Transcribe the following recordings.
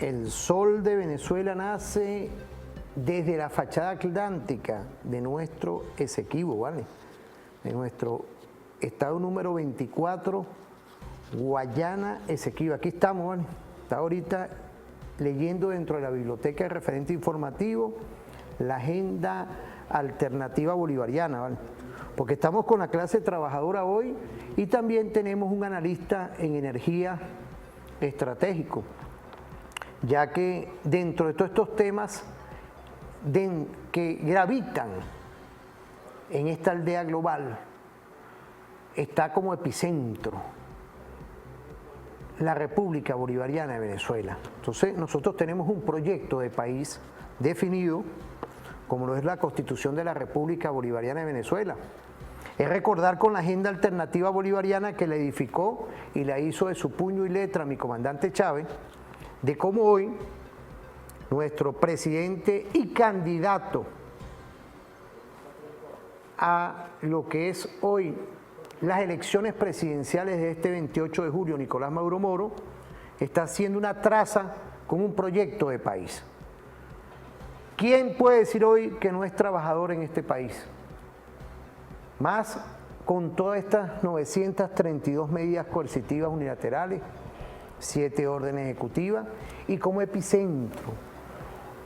El sol de Venezuela nace desde la fachada atlántica de nuestro Esequibo, ¿vale? De nuestro estado número 24, Guayana Esequibo. Aquí estamos, ¿vale? Está ahorita leyendo dentro de la biblioteca de referente informativo la agenda alternativa bolivariana, ¿vale? Porque estamos con la clase trabajadora hoy y también tenemos un analista en energía estratégico, ya que dentro de todos estos temas que gravitan en esta aldea global está como epicentro la República Bolivariana de Venezuela. Entonces nosotros tenemos un proyecto de país definido, como lo es la Constitución de la República Bolivariana de Venezuela. Es recordar con la agenda alternativa bolivariana que la edificó y la hizo de su puño y letra mi comandante Chávez, de cómo hoy nuestro presidente y candidato a lo que es hoy las elecciones presidenciales de este 28 de julio, Nicolás Maduro Moro, está haciendo una traza con un proyecto de país. ¿Quién puede decir hoy que no es trabajador en este país? Más con todas estas 932 medidas coercitivas unilaterales, 7 órdenes ejecutivas, y como epicentro,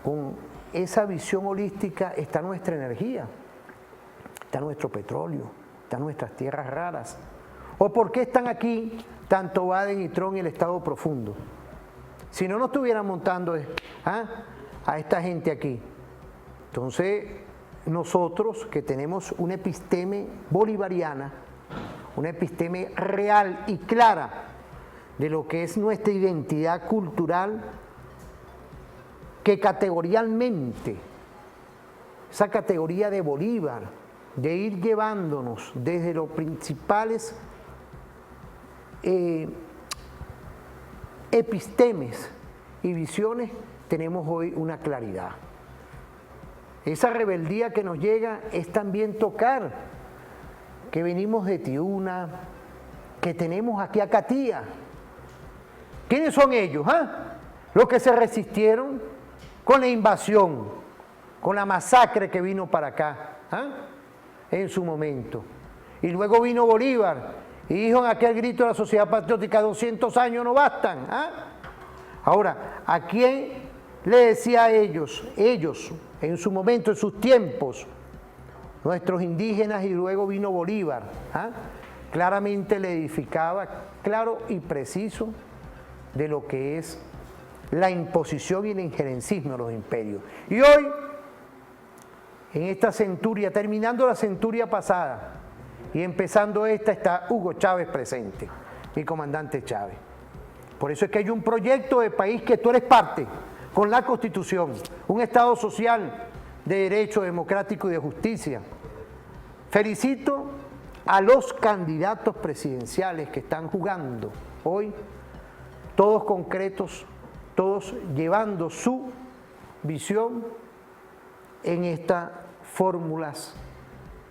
con esa visión holística, está nuestra energía, está nuestro petróleo, están nuestras tierras raras. ¿O por qué están aquí tanto Baden y Tron y el Estado Profundo? Si no nos estuvieran montando a esta gente aquí. Entonces, nosotros que tenemos una episteme bolivariana, una episteme real y clara de lo que es nuestra identidad cultural, que categorialmente, esa categoría de Bolívar, de ir llevándonos desde los principales epistemes y visiones, tenemos hoy una claridad. Esa rebeldía que nos llega es también tocar que venimos de Tiuna, que tenemos aquí a Catía. ¿Quiénes son ellos? Los que se resistieron con la invasión, con la masacre que vino para acá, en su momento. Y luego vino Bolívar y dijo en aquel grito de la sociedad patriótica: 200 años no bastan. Ahora, ¿a quién le decía a ellos, en su momento, en sus tiempos, nuestros indígenas? Y luego vino Bolívar, claramente le edificaba, claro y preciso, de lo que es la imposición y el injerencismo de los imperios. Y hoy, en esta centuria, terminando la centuria pasada y empezando esta, está Hugo Chávez presente, mi comandante Chávez. Por eso es que hay un proyecto de país que tú eres parte, con la Constitución, un Estado social de derecho democrático y de justicia. Felicito a los candidatos presidenciales que están jugando hoy, todos concretos, todos llevando su visión en estas fórmulas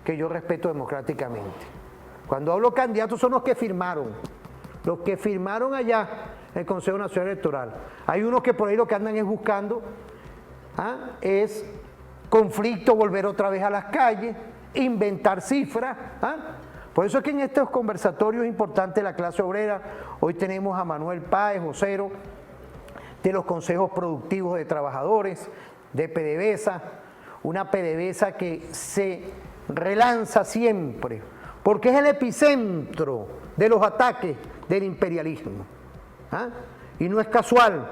que yo respeto democráticamente. Cuando hablo candidatos son los que firmaron allá en el Consejo Nacional Electoral. Hay unos que por ahí lo que andan es buscando, es conflicto, volver otra vez a las calles, inventar cifras. Por eso es que en estos conversatorios importantes de la clase obrera, hoy tenemos a Manuel Páez, vocero de los consejos productivos de trabajadores, de PDVSA, una PDVSA que se relanza siempre, porque es el epicentro de los ataques del imperialismo. Y no es casual,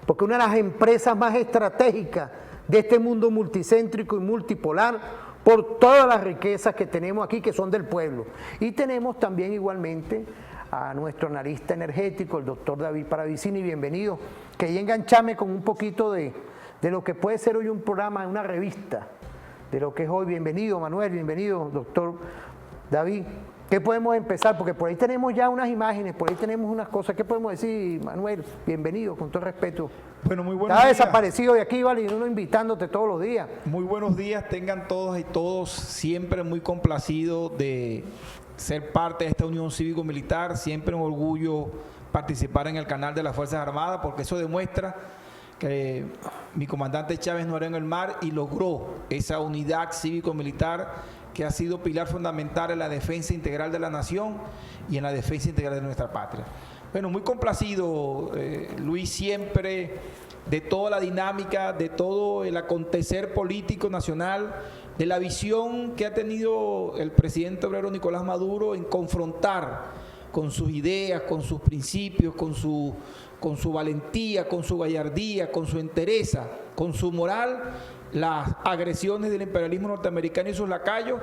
porque una de las empresas más estratégicas de este mundo multicéntrico y multipolar, por todas las riquezas que tenemos aquí, que son del pueblo. Y tenemos también igualmente a nuestro analista energético, el doctor David Paravicini, bienvenido. Quería engancharme con un poquito de lo que puede ser hoy un programa, una revista, de lo que es hoy. Bienvenido, Manuel, bienvenido, doctor David. ¿Qué podemos empezar? Porque por ahí tenemos ya unas imágenes, por ahí tenemos unas cosas. ¿Qué podemos decir, Manuel? Bienvenido, con todo respeto. Bueno, muy buenos días. Estás desaparecido de aquí, ¿vale? Y uno invitándote todos los días. Muy buenos días, tengan todos y todos. Siempre muy complacido de ser parte de esta unión cívico-militar. Siempre un orgullo participar en el canal de las Fuerzas Armadas, porque eso demuestra que mi comandante Chávez no era en el mar y logró esa unidad cívico-militar que ha sido pilar fundamental en la defensa integral de la nación y en la defensa integral de nuestra patria. Bueno, muy complacido, Luis, siempre de toda la dinámica, de todo el acontecer político nacional, de la visión que ha tenido el presidente obrero Nicolás Maduro en confrontar con sus ideas, con sus principios, con su valentía, con su gallardía, con su entereza, con su moral, las agresiones del imperialismo norteamericano y sus lacayos,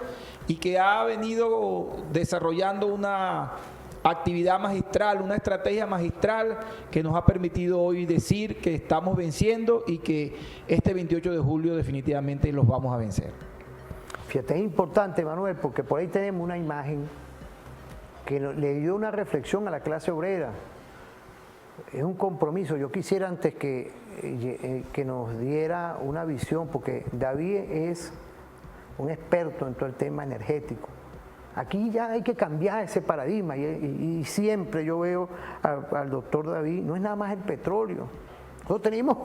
y que ha venido desarrollando una actividad magistral, una estrategia magistral que nos ha permitido hoy decir que estamos venciendo y que este 28 de julio definitivamente los vamos a vencer. Fíjate, es importante, Manuel, porque por ahí tenemos una imagen que le dio una reflexión a la clase obrera. Es un compromiso. Yo quisiera antes que nos diera una visión, porque David es un experto en todo el tema energético. Aquí ya hay que cambiar ese paradigma y siempre yo veo al doctor David, no es nada más el petróleo. Nosotros tenemos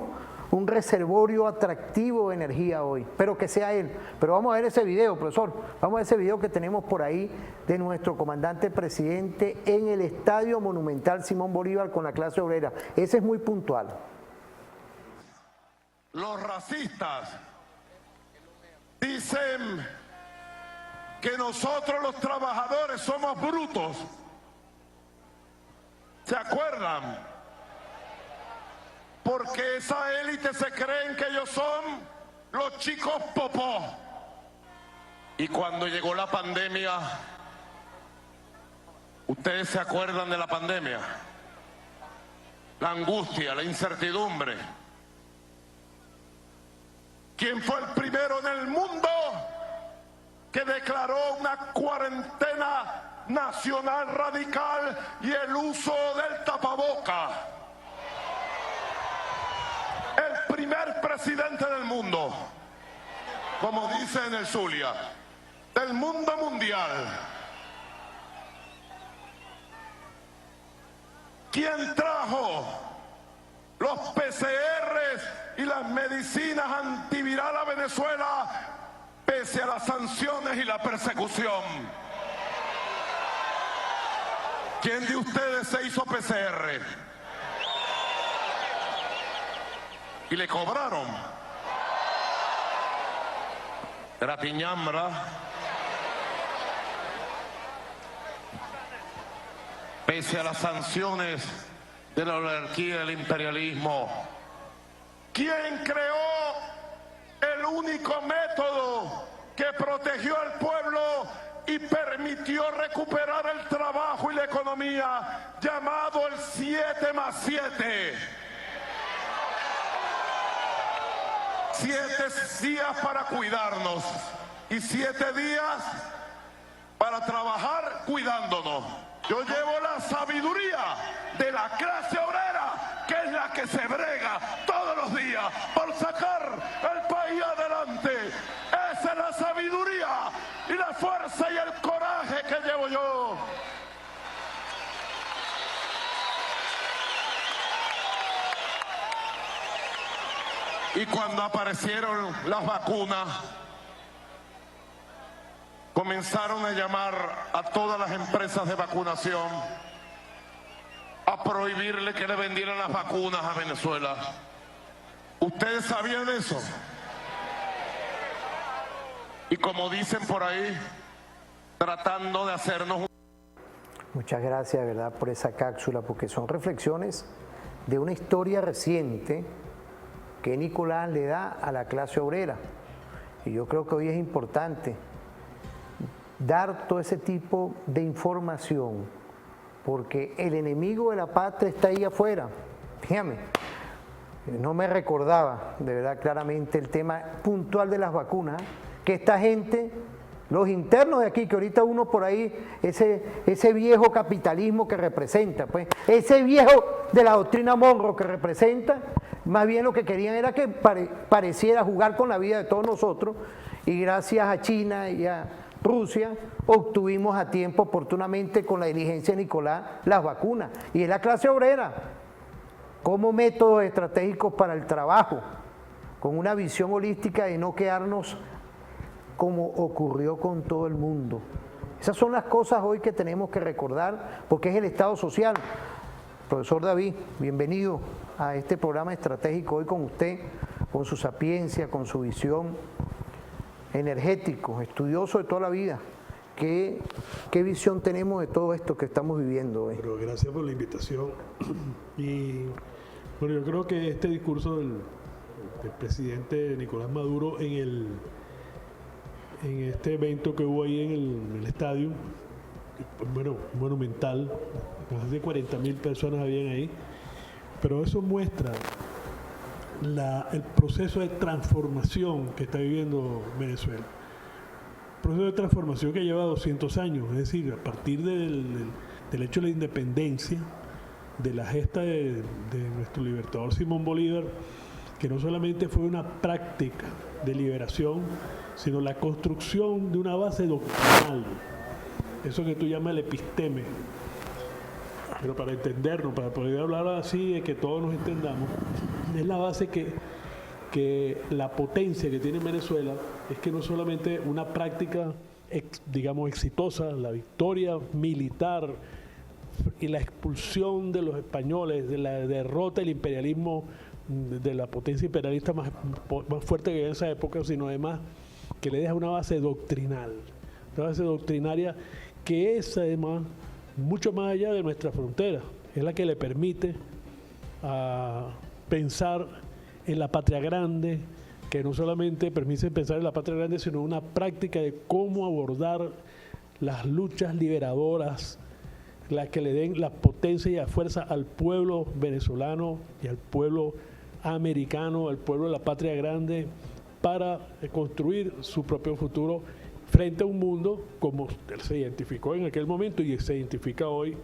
un reservorio atractivo de energía hoy, pero que sea él. Pero vamos a ver ese video, profesor, vamos a ver ese video que tenemos por ahí de nuestro comandante presidente en el Estadio Monumental Simón Bolívar con la clase obrera. Ese es muy puntual. Los racistas dicen que nosotros los trabajadores somos brutos. ¿Se acuerdan? Porque esa élite se creen que ellos son los chicos popó. Y cuando llegó la pandemia, ¿ustedes se acuerdan de la pandemia? La angustia, la incertidumbre. ¿Quién fue el primero en el mundo que declaró una cuarentena nacional radical y el uso del tapaboca? El primer presidente del mundo, como dice en el Zulia, del mundo mundial. ¿Quién trajo los PCRs y las medicinas antiviral a Venezuela pese a las sanciones y la persecución? ¿Quién de ustedes se hizo PCR? Y le cobraron. Gratiñambra. Pese a las sanciones de la oligarquía del imperialismo. ¿Quién creó el único método que protegió al pueblo y permitió recuperar el trabajo y la economía, llamado el 7+7? 7 días para cuidarnos y 7 días para trabajar cuidándonos. Yo llevo la sabiduría de la clase obrera, que es la que se brega todos los días por sacar el país adelante. Esa es la sabiduría y la fuerza y el coraje que llevo yo. Y cuando aparecieron las vacunas, comenzaron a llamar a todas las empresas de vacunación a prohibirle que le vendieran las vacunas a Venezuela. ¿Ustedes sabían eso? Y como dicen por ahí, tratando de hacernos... Muchas gracias, de verdad, por esa cápsula, porque son reflexiones de una historia reciente que Nicolás le da a la clase obrera. Y yo creo que hoy es importante dar todo ese tipo de información, porque el enemigo de la patria está ahí afuera. Fíjame, no me recordaba de verdad claramente el tema puntual de las vacunas, que esta gente, los internos de aquí, que ahorita uno por ahí, ese viejo capitalismo que representa, pues, ese viejo de la doctrina Monroe que representa, más bien lo que querían era que pareciera jugar con la vida de todos nosotros, y gracias a China y a Rusia obtuvimos a tiempo, oportunamente, con la diligencia de Nicolás, las vacunas. Y es la clase obrera, como métodos estratégicos para el trabajo, con una visión holística y no quedarnos como ocurrió con todo el mundo. Esas son las cosas hoy que tenemos que recordar, porque es el Estado social. Profesor David, bienvenido a este programa estratégico hoy con usted, con su sapiencia, con su visión, energético, estudioso de toda la vida. ¿Qué visión tenemos de todo esto que estamos viviendo hoy? Pero gracias por la invitación. Y bueno, yo creo que este discurso del presidente Nicolás Maduro en este evento que hubo ahí en el estadio, bueno, monumental, más de 40.000 personas habían ahí, pero eso muestra el proceso de transformación que está viviendo Venezuela. Proceso de transformación que lleva 200 años, es decir, a partir del hecho de la independencia, de la gesta de nuestro libertador Simón Bolívar, que no solamente fue una práctica de liberación, sino la construcción de una base doctrinal, eso que tú llamas el episteme. Pero para entendernos, para poder hablar así, de que todos nos entendamos, es la base que la potencia que tiene Venezuela es que no solamente una práctica, digamos, exitosa, la victoria militar y la expulsión de los españoles, de la derrota del imperialismo, de la potencia imperialista más fuerte que había en esa época, sino además que le deja una base doctrinal, una base doctrinaria que es además mucho más allá de nuestra frontera, es la que le permite pensar en la patria grande, que no solamente permite pensar en la patria grande, sino una práctica de cómo abordar las luchas liberadoras, las que le den la potencia y la fuerza al pueblo venezolano y al pueblo americano, al pueblo de la patria grande, para construir su propio futuro frente a un mundo como se identificó en aquel momento y se identifica hoy,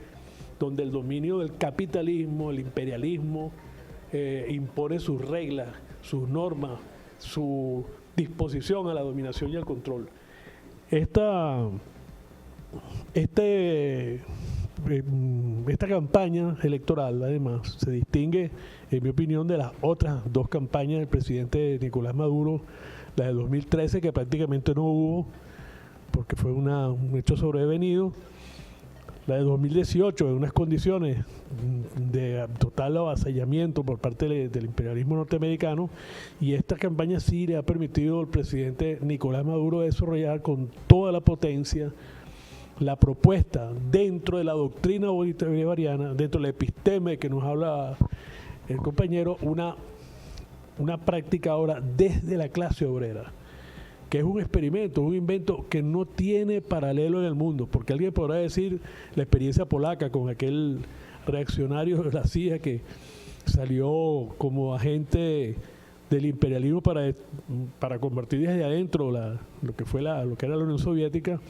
donde el dominio del capitalismo, el imperialismo, impone sus reglas, sus normas, su disposición a la dominación y al control. Esta campaña electoral, además, se distingue, en mi opinión, de las otras dos campañas del presidente Nicolás Maduro, la de 2013, que prácticamente no hubo, porque fue un hecho sobrevenido, la de 2018, en unas condiciones de total avasallamiento por parte del imperialismo norteamericano, y esta campaña sí le ha permitido al presidente Nicolás Maduro desarrollar con toda la potencia la propuesta dentro de la doctrina bolivariana, dentro del episteme que nos habla el compañero, una práctica ahora desde la clase obrera, que es un experimento, un invento que no tiene paralelo en el mundo, porque alguien podrá decir la experiencia polaca con aquel reaccionario de la CIA que salió como agente del imperialismo para convertir desde adentro lo que era la Unión Soviética,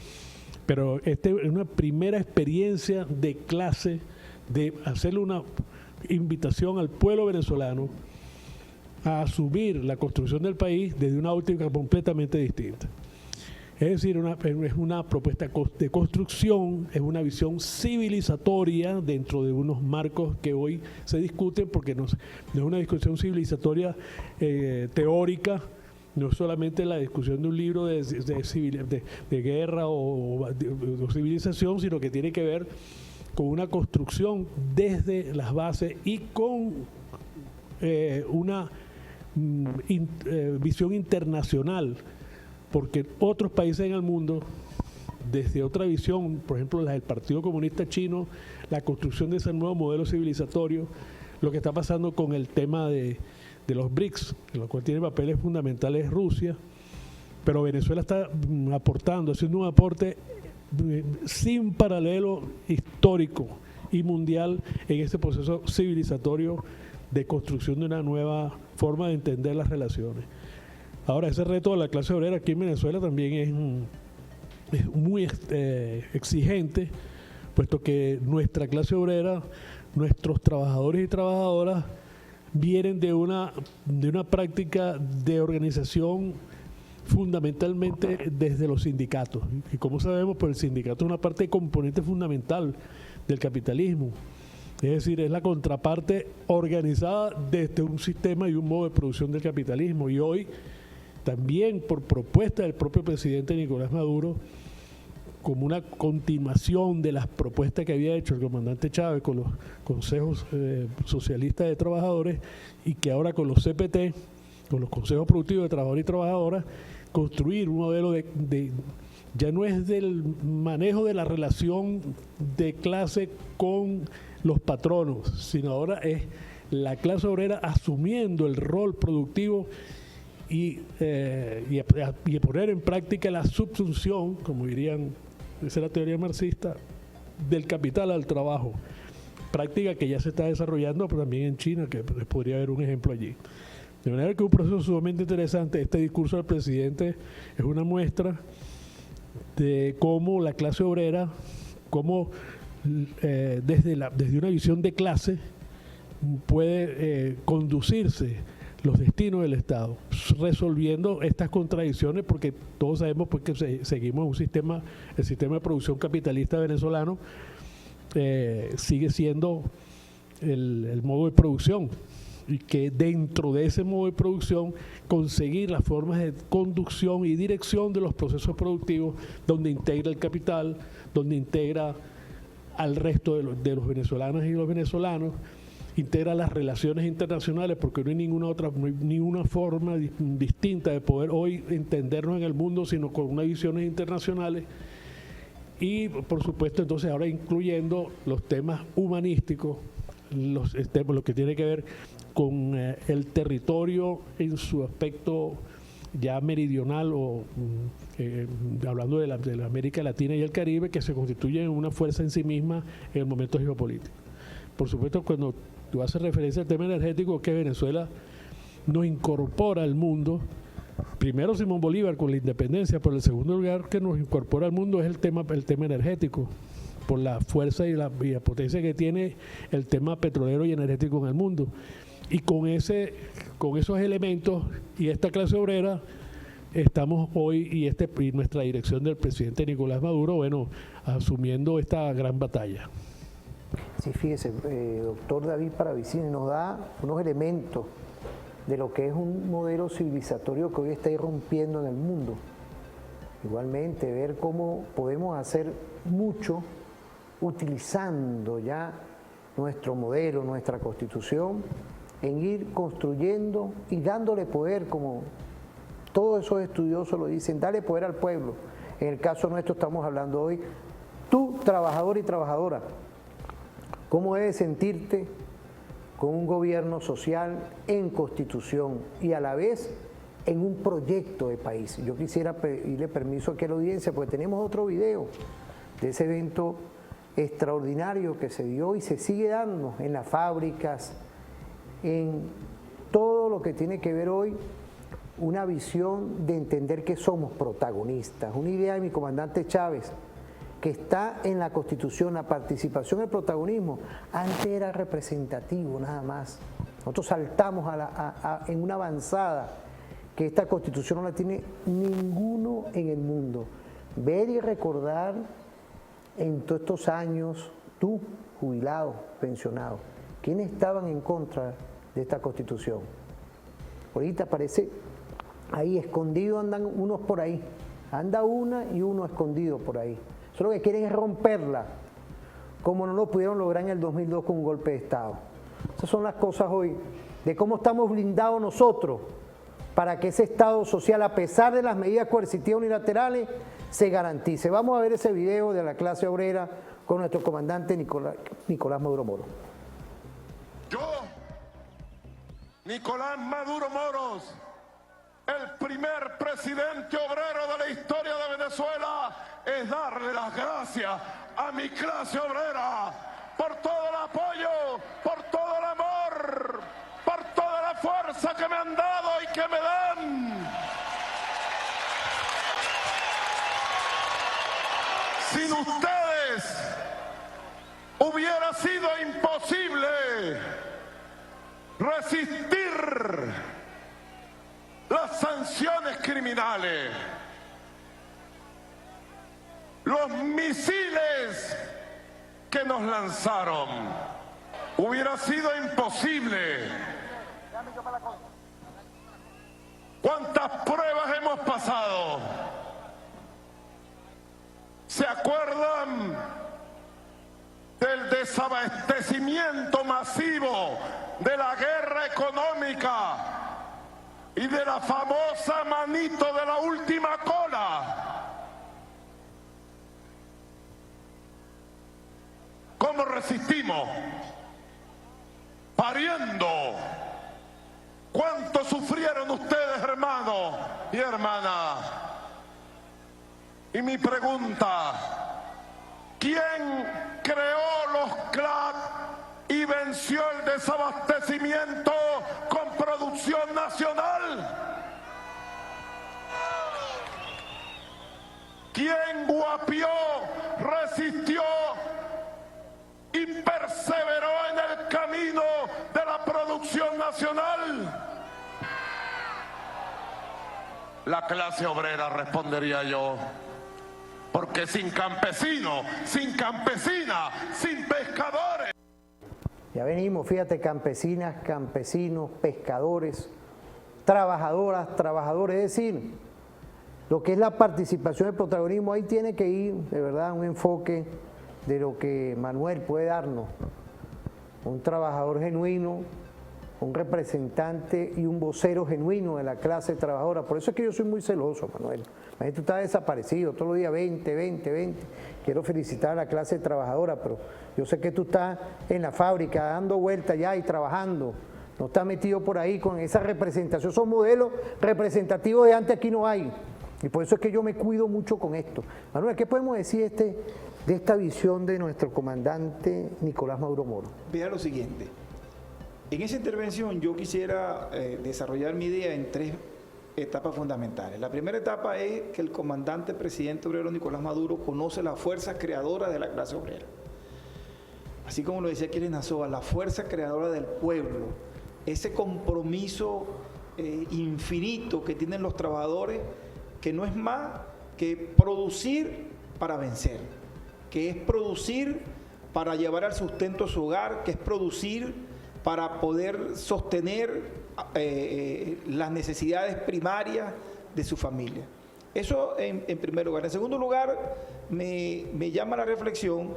pero esta es una primera experiencia de clase, de hacerle una invitación al pueblo venezolano a asumir la construcción del país desde una óptica completamente distinta. Es decir, es una propuesta de construcción, es una visión civilizatoria dentro de unos marcos que hoy se discuten, porque no es una discusión civilizatoria teórica, no es solamente la discusión de un libro de guerra o de civilización, sino que tiene que ver con una construcción desde las bases y con una visión internacional, porque otros países en el mundo, desde otra visión, por ejemplo la del Partido Comunista Chino, la construcción de ese nuevo modelo civilizatorio, lo que está pasando con el tema de los BRICS, en lo cual tiene papeles fundamentales Rusia, pero Venezuela está haciendo un aporte sin paralelo histórico y mundial en este proceso civilizatorio de construcción de una nueva forma de entender las relaciones. Ahora, ese reto de la clase obrera aquí en Venezuela también es muy exigente, puesto que nuestra clase obrera, nuestros trabajadores y trabajadoras vienen de una práctica de organización fundamentalmente desde los sindicatos. Y como sabemos, pues el sindicato es una parte componente fundamental del capitalismo. Es decir, es la contraparte organizada desde un sistema y un modo de producción del capitalismo. Y hoy, también por propuesta del propio presidente Nicolás Maduro, como una continuación de las propuestas que había hecho el comandante Chávez con los consejos socialistas de trabajadores, y que ahora con los CPT, con los consejos productivos de trabajadores y trabajadoras, construir un modelo ya no es del manejo de la relación de clase con los patronos, sino ahora es la clase obrera asumiendo el rol productivo y poner en práctica la subsunción, como dirían, esa es la teoría marxista, del capital al trabajo. Práctica que ya se está desarrollando, pero también en China, que podría haber un ejemplo allí. De manera que es un proceso sumamente interesante. Este discurso del presidente es una muestra de cómo la clase obrera, cómo desde una visión de clase puede conducirse los destinos del Estado, resolviendo estas contradicciones, porque todos sabemos pues, que seguimos un sistema, el sistema de producción capitalista venezolano sigue siendo el modo de producción, y que dentro de ese modo de producción conseguir las formas de conducción y dirección de los procesos productivos, donde integra el capital, donde integra al resto de los venezolanas y los venezolanos, integra las relaciones internacionales, porque no hay ninguna forma distinta de poder hoy entendernos en el mundo, sino con unas visiones internacionales. Y por supuesto entonces ahora incluyendo los temas humanísticos, lo que tiene que ver con el territorio en su aspecto ya meridional, o hablando de la América Latina y el Caribe, que se constituyen en una fuerza en sí misma en el momento geopolítico. Por supuesto, cuando tú haces referencia al tema energético, que Venezuela nos incorpora al mundo, primero Simón Bolívar con la independencia, pero el segundo lugar que nos incorpora al mundo es el tema energético, por la fuerza y la potencia que tiene el tema petrolero y energético en el mundo. Y con esos elementos y esta clase obrera estamos hoy, y nuestra dirección del presidente Nicolás Maduro, bueno, asumiendo esta gran batalla. Sí, fíjese, doctor David Paravicini nos da unos elementos de lo que es un modelo civilizatorio que hoy está irrumpiendo en el mundo. Igualmente, ver cómo podemos hacer mucho utilizando ya nuestro modelo, nuestra constitución, en ir construyendo y dándole poder, como todos esos estudiosos lo dicen, darle poder al pueblo. En el caso nuestro estamos hablando hoy, tú, trabajador y trabajadora, ¿cómo debes sentirte con un gobierno social en constitución y a la vez en un proyecto de país? Yo quisiera pedirle permiso aquí a la audiencia, porque tenemos otro video de ese evento extraordinario que se dio y se sigue dando en las fábricas, en todo lo que tiene que ver hoy una visión de entender que somos protagonistas. Una idea de mi comandante Chávez, que está en la Constitución, la participación, el protagonismo. Antes era representativo nada más. Nosotros saltamos en una avanzada que esta Constitución no la tiene ninguno en el mundo. Ver y recordar en todos estos años, tú, jubilado, pensionado, ¿quiénes estaban en contra de esta Constitución? Ahorita parece, ahí escondido andan unos por ahí, anda una y uno escondido por ahí. Eso lo que quieren es romperla, como no lo pudieron lograr en el 2002 con un golpe de Estado. Esas son las cosas hoy, de cómo estamos blindados nosotros para que ese Estado social, a pesar de las medidas coercitivas unilaterales, se garantice. Vamos a ver ese video de la clase obrera con nuestro comandante Nicolás Maduro Moros. Yo, Nicolás Maduro Moros, el primer presidente obrero de la historia de Venezuela, es darle las gracias a mi clase obrera por todo el apoyo, por todo el amor, por toda la fuerza que me han dado y que me dan. Sin ustedes hubiera sido imposible resistir las sanciones criminales, los misiles que nos lanzaron. hubiera sido imposible. ¿Cuántas pruebas hemos pasado? ¿Se acuerdan del desabastecimiento masivo, de la guerra económica y de la famosa manito de la última cola? ¿Cómo resistimos? Pariendo. ¿Cuánto sufrieron ustedes, hermanos y hermanas? Y mi pregunta, ¿quién creó los CLAC y venció el desabastecimiento con producción nacional? ¿Quién guapió, resistió y perseveró en el camino de la producción nacional? La clase obrera, respondería yo. Porque sin campesinos, sin campesinas, sin pescadores. Ya venimos, fíjate, campesinas, campesinos, pescadores, trabajadoras, trabajadores, es decir, lo que es la participación, el protagonismo, ahí tiene que ir, de verdad, un enfoque de lo que Manuel puede darnos. Un trabajador genuino, un representante y un vocero genuino de la clase trabajadora. Por eso es que yo soy muy celoso, Manuel. La gente está desaparecido, todos los días 20. Quiero felicitar a la clase trabajadora, pero yo sé que tú estás en la fábrica dando vueltas ya y trabajando. No estás metido por ahí con esa representación. Esos modelos representativos de antes aquí no hay. Y por eso es que yo me cuido mucho con esto. Manuel, ¿qué podemos decir de esta visión de nuestro comandante Nicolás Maduro Moro? Vea lo siguiente. En esa intervención yo quisiera desarrollar mi idea en tres etapas fundamentales. La primera etapa es que el comandante presidente obrero Nicolás Maduro conoce la fuerza creadora de la clase obrera. Así como lo decía Aquiles Nazoa, la fuerza creadora del pueblo, ese compromiso infinito que tienen los trabajadores, que no es más que producir para vencer, que es producir para llevar al sustento a su hogar, que es producir para poder sostener las necesidades primarias de su familia. Eso en primer lugar. En segundo lugar, me llama la reflexión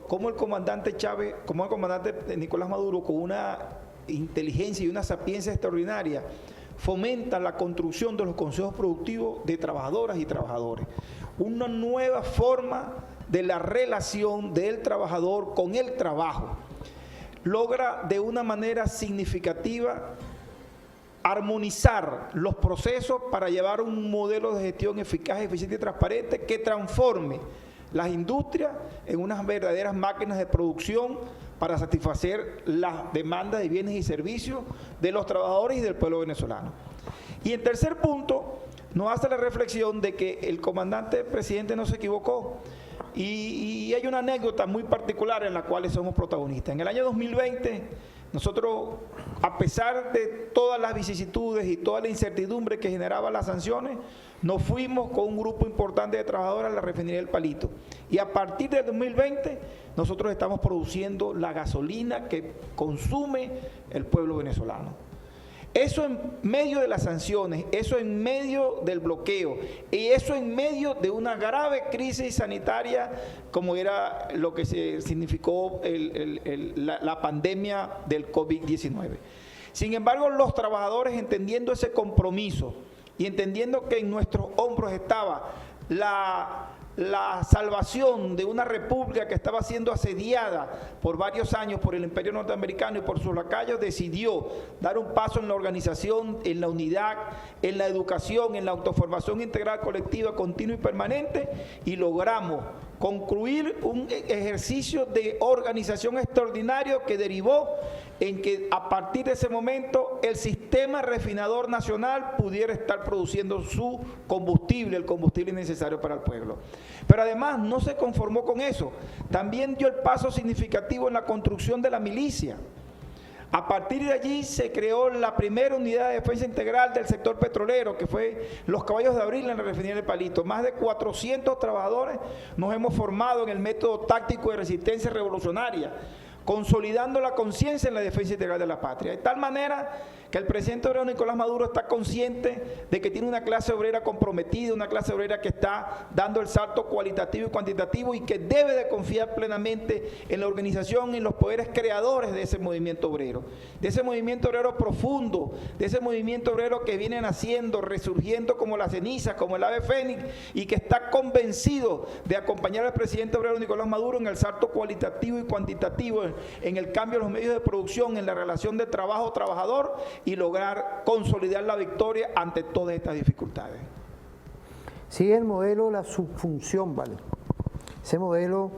cómo el comandante Chávez, cómo el comandante Nicolás Maduro, con una inteligencia y una sapiencia extraordinaria, fomenta la construcción de los consejos productivos de trabajadoras y trabajadores. Una nueva forma de la relación del trabajador con el trabajo. Logra de una manera significativa armonizar los procesos para llevar un modelo de gestión eficaz, eficiente y transparente que transforme las industrias en unas verdaderas máquinas de producción para satisfacer las demandas de bienes y servicios de los trabajadores y del pueblo venezolano. Y en tercer punto, nos hace la reflexión de que el comandante presidente no se equivocó. Y hay una anécdota muy particular en la cual somos protagonistas. En el año 2020, nosotros, a pesar de todas las vicisitudes y toda la incertidumbre que generaban las sanciones, nos fuimos con un grupo importante de trabajadores a la refinería del Palito. Y a partir del 2020, nosotros estamos produciendo la gasolina que consume el pueblo venezolano. Eso en medio de las sanciones, eso en medio del bloqueo y eso en medio de una grave crisis sanitaria como era lo que se significó la pandemia del COVID-19. Sin embargo, los trabajadores, entendiendo ese compromiso y entendiendo que en nuestros hombros estaba la salvación de una república que estaba siendo asediada por varios años por el imperio norteamericano y por sus lacayos, decidió dar un paso en la organización, en la unidad, en la educación, en la autoformación integral colectiva, continua y permanente, y logramos concluir un ejercicio de organización extraordinario que derivó en que a partir de ese momento el sistema refinador nacional pudiera estar produciendo su combustible, el combustible necesario para el pueblo. Pero además no se conformó con eso, también dio el paso significativo en la construcción de la milicia. A partir de allí se creó la primera unidad de defensa integral del sector petrolero, que fue los Caballos de Abril en la refinería del Palito. Más de 400 trabajadores nos hemos formado en el método táctico de resistencia revolucionaria consolidando la conciencia en la defensa integral de la patria. De tal manera que el presidente obrero Nicolás Maduro está consciente de que tiene una clase obrera comprometida, una clase obrera que está dando el salto cualitativo y cuantitativo y que debe de confiar plenamente en la organización y en los poderes creadores de ese movimiento obrero profundo, de ese movimiento obrero que viene naciendo, resurgiendo como la ceniza, como el ave fénix, y que está convencido de acompañar al presidente obrero Nicolás Maduro en el salto cualitativo y cuantitativo, en el cambio de los medios de producción, en la relación de trabajo-trabajador, y lograr consolidar la victoria ante todas estas dificultades. Sí, el modelo, la subfunción, ¿vale? Ese modelo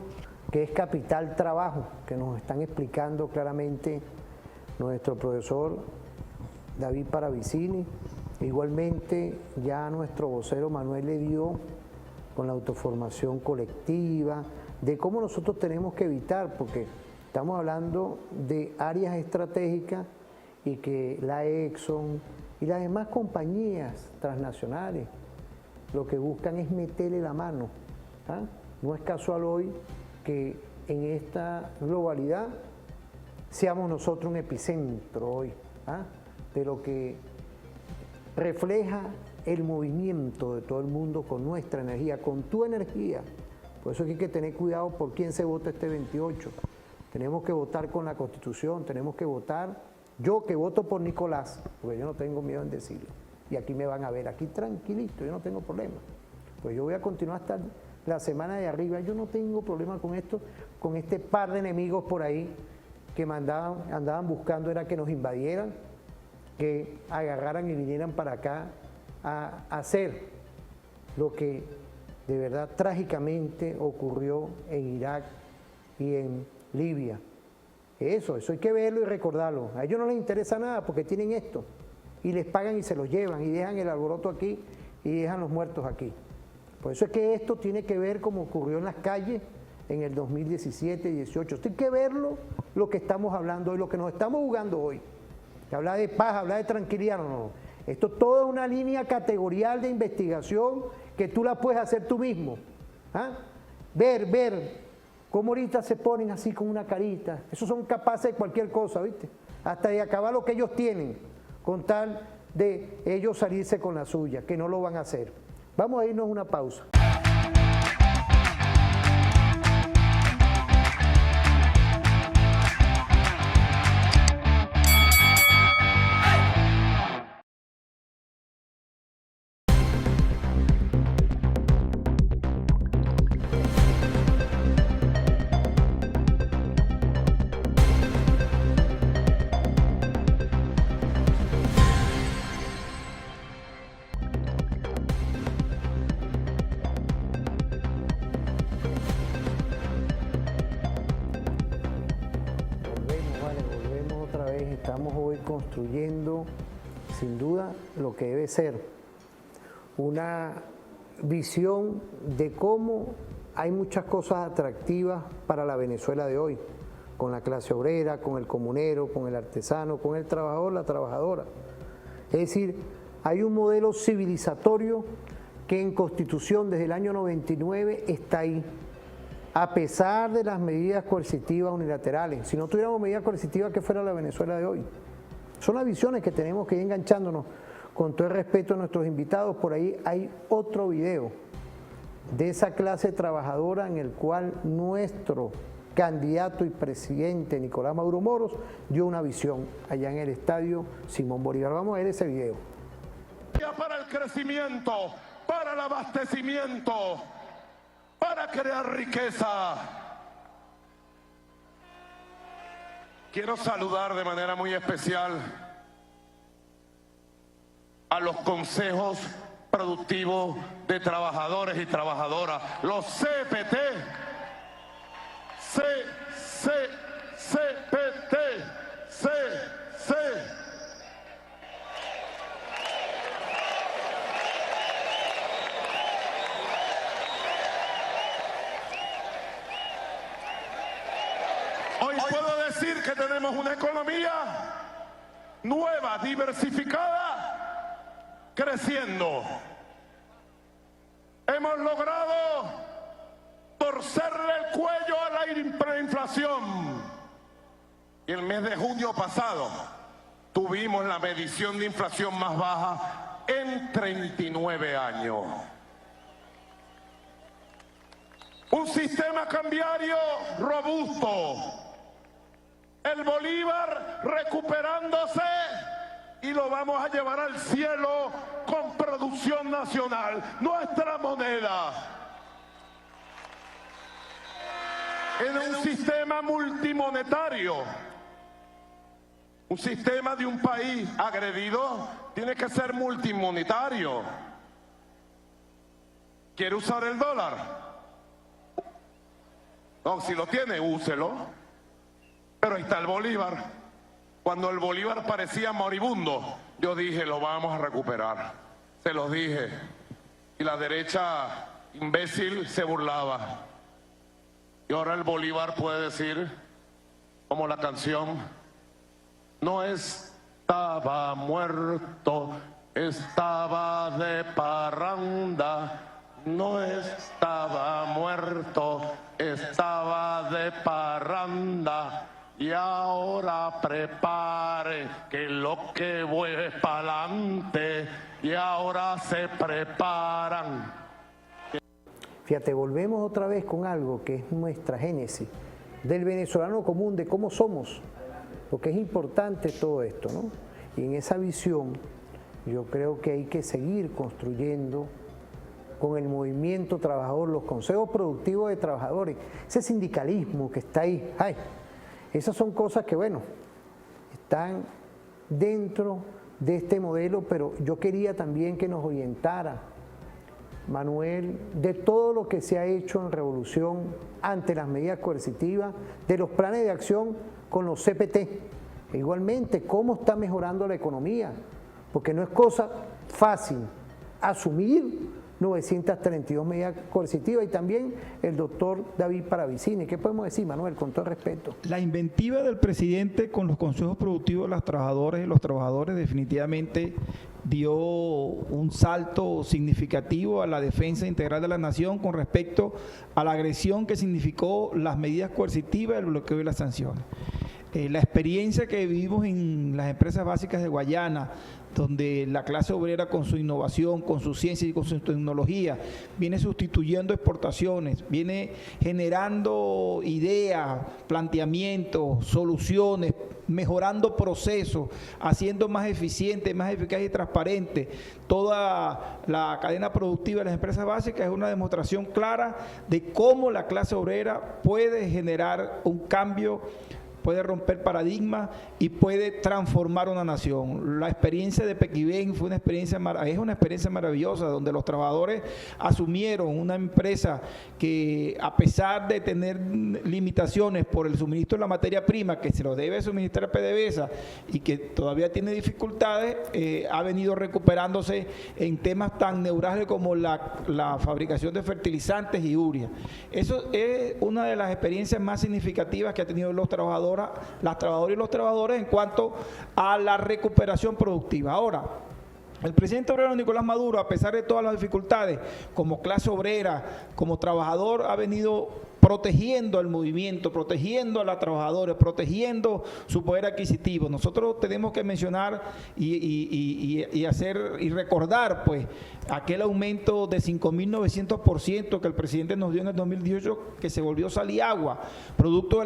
que es capital trabajo, que nos están explicando claramente nuestro profesor David Paravicini, igualmente ya nuestro vocero Manuel le dio con la autoformación colectiva, de cómo nosotros tenemos que evitar, porque estamos hablando de áreas estratégicas y que la Exxon y las demás compañías transnacionales lo que buscan es meterle la mano. ¿Ah? No es casual hoy que en esta globalidad seamos nosotros un epicentro hoy, ¿ah? de lo que refleja el movimiento de todo el mundo con nuestra energía, con tu energía. Por eso hay que tener cuidado por quién se vota este 28. Tenemos que votar con la Constitución, tenemos que votar. Yo que voto por Nicolás, porque yo no tengo miedo en decirlo, y aquí me van a ver, aquí tranquilito, yo no tengo problema. Pues yo voy a continuar hasta la semana de arriba, yo no tengo problema con esto, con este par de enemigos por ahí que andaban buscando, era que nos invadieran, que agarraran y vinieran para acá a hacer lo que de verdad trágicamente ocurrió en Irak y en Libia. Eso hay que verlo y recordarlo. A ellos no les interesa nada porque tienen esto y les pagan y se los llevan y dejan el alboroto aquí y dejan los muertos aquí. Por eso es que esto tiene que ver como ocurrió en las calles en el 2017 y 18. Esto hay que verlo, lo que estamos hablando hoy, lo que nos estamos jugando hoy. Que habla de paz, habla de tranquilidad, no. Esto todo es una línea categorial de investigación que tú la puedes hacer tú mismo. ¿Ah? Ver cómo ahorita se ponen así con una carita. Esos son capaces de cualquier cosa, ¿viste? Hasta de acabar lo que ellos tienen, con tal de ellos salirse con la suya, que no lo van a hacer. Vamos a irnos a una pausa. Volvemos otra vez. Estamos hoy construyendo, sin duda, lo que debe ser una visión de cómo hay muchas cosas atractivas para la Venezuela de hoy, con la clase obrera, con el comunero, con el artesano, con el trabajador, la trabajadora. Es decir, hay un modelo civilizatorio que en Constitución desde el año 99 está ahí, a pesar de las medidas coercitivas unilaterales. Si no tuviéramos medidas coercitivas, ¿qué fuera la Venezuela de hoy? Son las visiones que tenemos que ir enganchándonos. Con todo el respeto a nuestros invitados, por ahí hay otro video de esa clase trabajadora en el cual nuestro candidato y presidente Nicolás Maduro Moros dio una visión allá en el estadio Simón Bolívar. Vamos a ver ese video. Para el crecimiento, para el abastecimiento, para crear riqueza. Quiero saludar de manera muy especial a los consejos productivos de trabajadores y trabajadoras, los CPT, CPT, CC. Hoy puedo decir que tenemos una economía nueva, diversificada, creciendo. Hemos logrado torcerle el cuello a la inflación. Y el mes de junio pasado tuvimos la medición de inflación más baja en 39 años. Un sistema cambiario robusto. El bolívar recuperándose y lo vamos a llevar al cielo con producción nacional, nuestra moneda. En un sistema multimonetario, un sistema de un país agredido tiene que ser multimonetario. ¿Quiere usar el dólar? No, si lo tiene, úselo. Pero ahí está el bolívar. Cuando el bolívar parecía moribundo, yo dije, lo vamos a recuperar. Se los dije. Y la derecha imbécil se burlaba. Y ahora el bolívar puede decir, como la canción, no estaba muerto, estaba de parranda. No estaba muerto, estaba de parranda. Y ahora prepare que lo que voy es pa'lante. Y ahora se preparan. Fíjate, volvemos otra vez con algo que es nuestra génesis, del venezolano común, de cómo somos, porque es importante todo esto, ¿no? Y en esa visión yo creo que hay que seguir construyendo con el movimiento trabajador, los consejos productivos de trabajadores, ese sindicalismo que está ahí. Ay, esas son cosas que, bueno, están dentro de este modelo, pero yo quería también que nos orientara, Manuel, de todo lo que se ha hecho en Revolución ante las medidas coercitivas, de los planes de acción con los CPT. E igualmente, cómo está mejorando la economía, porque no es cosa fácil asumir 932 medidas coercitivas, y también el doctor David Paravicini. ¿Qué podemos decir, Manuel, con todo respeto? La inventiva del presidente con los consejos productivos de las trabajadoras y los trabajadores definitivamente dio un salto significativo a la defensa integral de la nación con respecto a la agresión que significó las medidas coercitivas, el bloqueo y las sanciones. La experiencia que vivimos en las empresas básicas de Guayana, donde la clase obrera con su innovación, con su ciencia y con su tecnología, viene sustituyendo exportaciones, viene generando ideas, planteamientos, soluciones, mejorando procesos, haciendo más eficiente, más eficaz y transparente toda la cadena productiva de las empresas básicas. Es una demostración clara de cómo la clase obrera puede generar un cambio, puede romper paradigmas y puede transformar una nación. La experiencia de Pequibén fue es una experiencia maravillosa, donde los trabajadores asumieron una empresa que, a pesar de tener limitaciones por el suministro de la materia prima que se lo debe suministrar PDVSA y que todavía tiene dificultades, ha venido recuperándose en temas tan neurálgicos como la fabricación de fertilizantes y urea. Eso es una de las experiencias más significativas que han tenido las trabajadoras y los trabajadores en cuanto a la recuperación productiva. Ahora, el presidente obrero Nicolás Maduro, a pesar de todas las dificultades, como clase obrera, como trabajador, ha venido protegiendo al movimiento, protegiendo a los trabajadores, protegiendo su poder adquisitivo. Nosotros tenemos que mencionar y recordar, pues, aquel aumento de 5.900% que el presidente nos dio en el 2018, que se volvió saliagua, producto de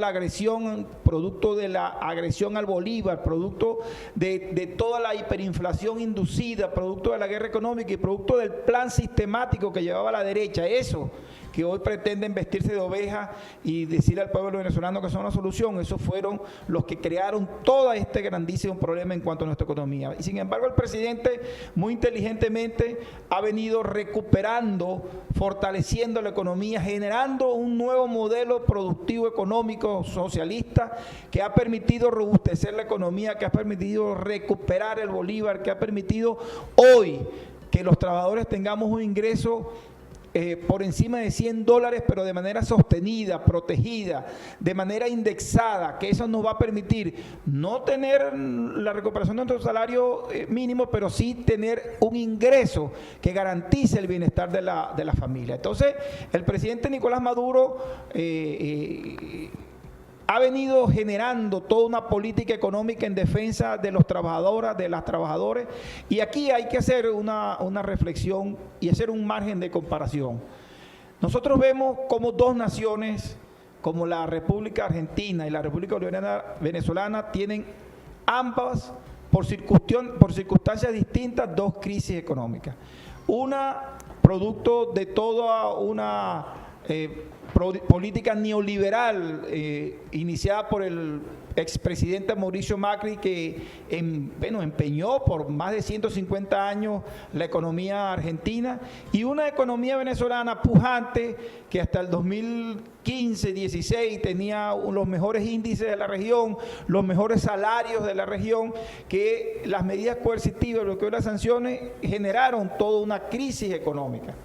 la agresión al bolívar, producto de toda la hiperinflación inducida, producto de la guerra económica y producto del plan sistemático que llevaba la derecha. Eso que hoy pretenden vestirse de oveja y decirle al pueblo venezolano que son la solución, esos fueron los que crearon todo este grandísimo problema en cuanto a nuestra economía. Y sin embargo, el presidente muy inteligentemente ha venido recuperando, fortaleciendo la economía, generando un nuevo modelo productivo económico socialista que ha permitido robustecer la economía, que ha permitido recuperar el bolívar, que ha permitido hoy que los trabajadores tengamos un ingreso por encima de $100, pero de manera sostenida, protegida, de manera indexada, que eso nos va a permitir no tener la recuperación de nuestro salario mínimo, pero sí tener un ingreso que garantice el bienestar de la familia. Entonces, el presidente Nicolás Maduro ha venido generando toda una política económica en defensa de los trabajadoras, de las trabajadoras, y aquí hay que hacer una reflexión y hacer un margen de comparación. Nosotros vemos como dos naciones, como la República Argentina y la República Bolivariana Venezolana, tienen ambas, por circunstancias distintas, dos crisis económicas. Una producto de toda una política neoliberal iniciada por el expresidente Mauricio Macri, que empeñó por más de 150 años la economía argentina, y una economía venezolana pujante que hasta el 2015-16 tenía los mejores índices de la región, los mejores salarios de la región, que las medidas coercitivas, lo que las sanciones, generaron toda una crisis económica.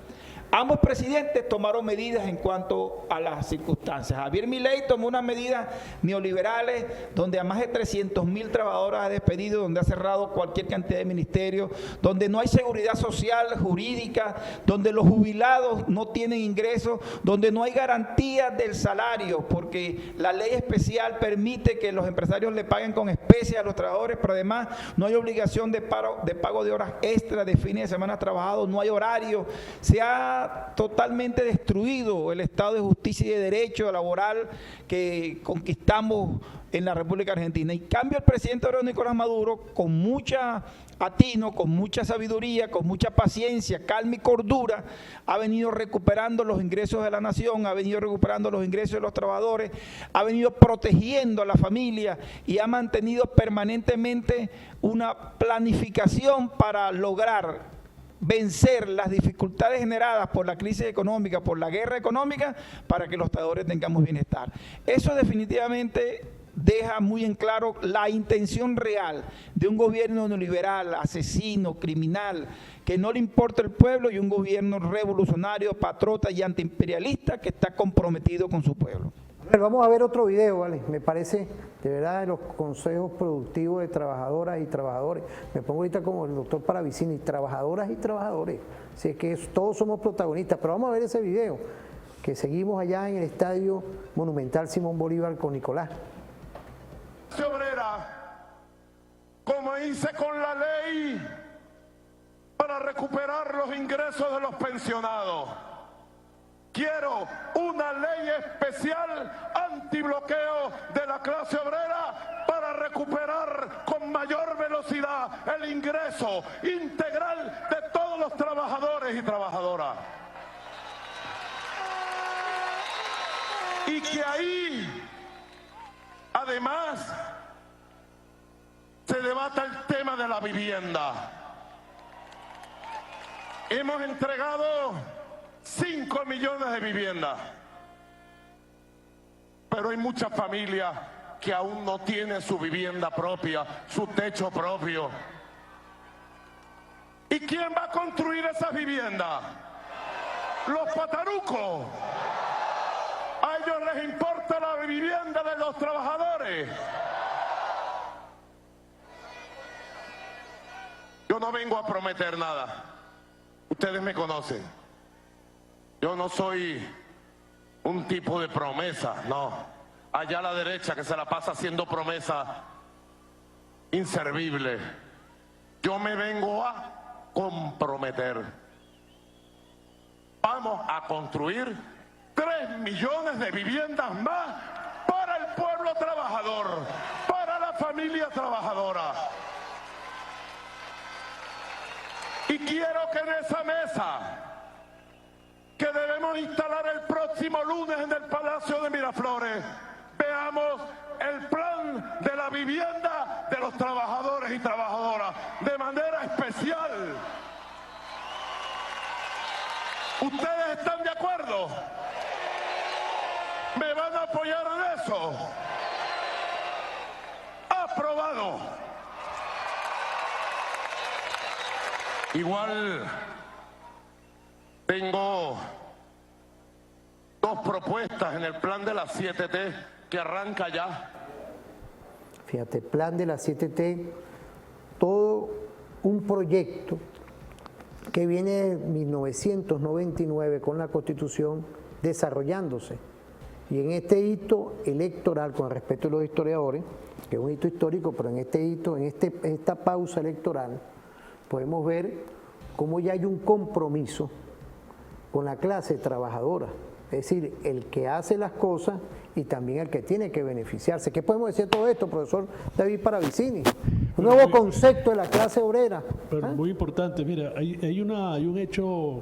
Ambos presidentes tomaron medidas en cuanto a las circunstancias. Javier Milei tomó unas medidas neoliberales donde a más de 300.000 trabajadoras ha despedido, donde ha cerrado cualquier cantidad de ministerios, donde no hay seguridad social, jurídica, donde los jubilados no tienen ingresos, donde no hay garantía del salario, porque la ley especial permite que los empresarios le paguen con especie a los trabajadores, pero además no hay obligación de pago de horas extras, de fines de semana trabajados, no hay horario. Se ha totalmente destruido el Estado de justicia y de derecho laboral que conquistamos en la República Argentina. En cambio, el presidente Nicolás Maduro, con mucha atino, con mucha sabiduría, con mucha paciencia, calma y cordura, ha venido recuperando los ingresos de la nación, ha venido recuperando los ingresos de los trabajadores, ha venido protegiendo a la familia y ha mantenido permanentemente una planificación para lograr vencer las dificultades generadas por la crisis económica, por la guerra económica, para que los trabajadores tengamos bienestar. Eso definitivamente deja muy en claro la intención real de un gobierno neoliberal, asesino, criminal, que no le importa el pueblo, y un gobierno revolucionario, patriota y antiimperialista que está comprometido con su pueblo. Vamos a ver otro video, ¿vale? Me parece, de verdad, de los consejos productivos de trabajadoras y trabajadores. Me pongo ahorita como el doctor Paravicini, trabajadoras y trabajadores. Así es que todos somos protagonistas, pero vamos a ver ese video, que seguimos allá en el Estadio Monumental Simón Bolívar con Nicolás. Obrera, como hice con la ley para recuperar los ingresos de los pensionados. Quiero una ley especial antibloqueo de la clase obrera para recuperar con mayor velocidad el ingreso integral de todos los trabajadores y trabajadoras. Y que ahí, además, se debata el tema de la vivienda. Hemos entregado 5 millones de viviendas, pero hay muchas familias que aún no tienen su vivienda propia, su techo propio. ¿Y quién va a construir esas viviendas? Los patarucos. A ellos les importa la vivienda de los trabajadores. Yo no vengo a prometer nada. Ustedes me conocen. Yo no soy un tipo de promesa, no. Allá a la derecha que se la pasa haciendo promesas inservibles. Yo me vengo a comprometer. Vamos a construir 3 millones de viviendas más para el pueblo trabajador, para la familia trabajadora. Y quiero que en esa mesa que debemos instalar el próximo lunes en el Palacio de Miraflores, veamos el plan de la vivienda de los trabajadores y trabajadoras de manera especial. ¿Ustedes están de acuerdo? ¿Me van a apoyar en eso? Aprobado. Igual tengo 2 propuestas en el plan de las 7T que arranca ya. Fíjate, plan de las 7T, todo un proyecto que viene de 1999 con la Constitución desarrollándose. Y en este hito electoral, con respecto a los historiadores, que es un hito histórico, pero en este hito, en esta pausa electoral, podemos ver cómo ya hay un compromiso con la clase trabajadora, es decir, el que hace las cosas y también el que tiene que beneficiarse. ¿Qué podemos decir de todo esto, profesor David Paravicini? Un nuevo concepto de la clase obrera. Pero muy importante, mira, hay un hecho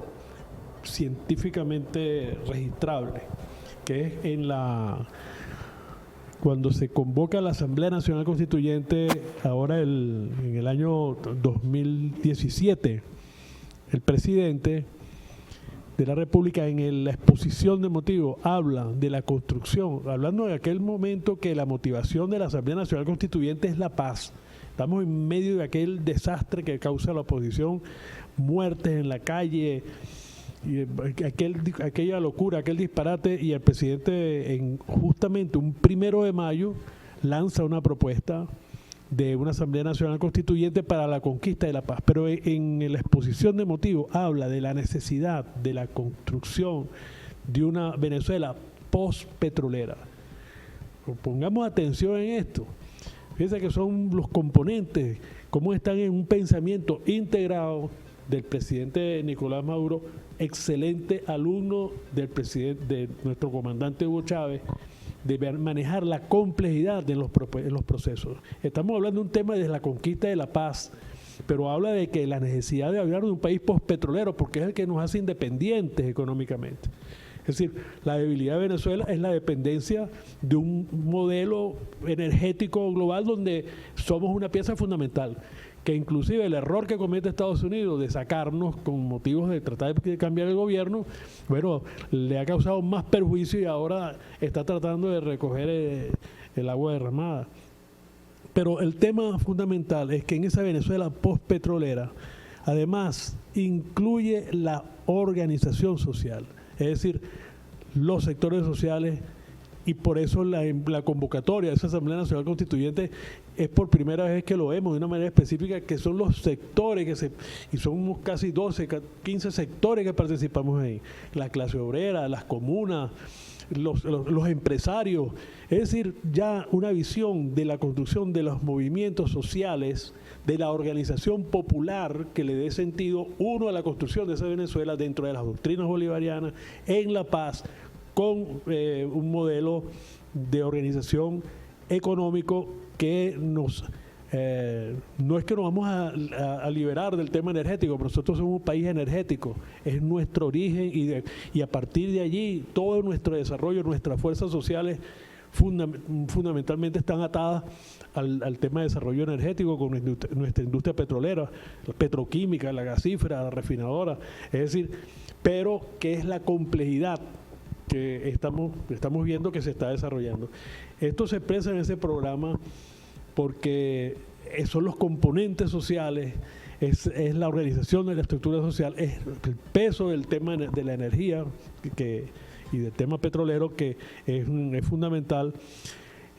científicamente registrable, que es cuando se convoca la Asamblea Nacional Constituyente, ahora en el año 2017, el presidente de la República en la exposición de motivos habla de la construcción, hablando de aquel momento que la motivación de la Asamblea Nacional Constituyente es la paz. Estamos en medio de aquel desastre que causa la oposición, muertes en la calle, y aquella locura, aquel disparate, y el presidente justamente un 1 de mayo lanza una propuesta de una Asamblea Nacional Constituyente para la conquista de la paz, pero en la exposición de motivos habla de la necesidad de la construcción de una Venezuela post-petrolera. Pongamos atención en esto. Fíjense que son los componentes, cómo están en un pensamiento integrado del presidente Nicolás Maduro, excelente alumno del presidente, de nuestro comandante Hugo Chávez, de manejar la complejidad de los procesos. Estamos hablando de un tema de la conquista de la paz, pero habla de que la necesidad de hablar de un país postpetrolero, porque es el que nos hace independientes económicamente. Es decir, la debilidad de Venezuela es la dependencia de un modelo energético global donde somos una pieza fundamental, que inclusive el error que comete Estados Unidos de sacarnos con motivos de tratar de cambiar el gobierno, bueno, le ha causado más perjuicio y ahora está tratando de recoger el agua derramada. Pero el tema fundamental es que en esa Venezuela postpetrolera, además, incluye la organización social, es decir, los sectores sociales, y por eso la convocatoria de esa Asamblea Nacional Constituyente es por primera vez que lo vemos de una manera específica, que son los sectores y somos casi 12, 15 sectores que participamos ahí, la clase obrera, las comunas, los empresarios, es decir, ya una visión de la construcción de los movimientos sociales, de la organización popular que le dé sentido, uno, a la construcción de esa Venezuela dentro de las doctrinas bolivarianas, en la paz, con un modelo de organización económico que no es que nos vamos a liberar del tema energético, pero nosotros somos un país energético, es nuestro origen y a partir de allí todo nuestro desarrollo, nuestras fuerzas sociales fundamentalmente están atadas al tema de desarrollo energético con nuestra industria petrolera, la petroquímica, la gasífera, la refinadora, es decir, pero que es la complejidad que estamos viendo que se está desarrollando. Esto se expresa en ese programa porque son los componentes sociales, es la organización de la estructura social, es el peso del tema de la energía y del tema petrolero que es fundamental,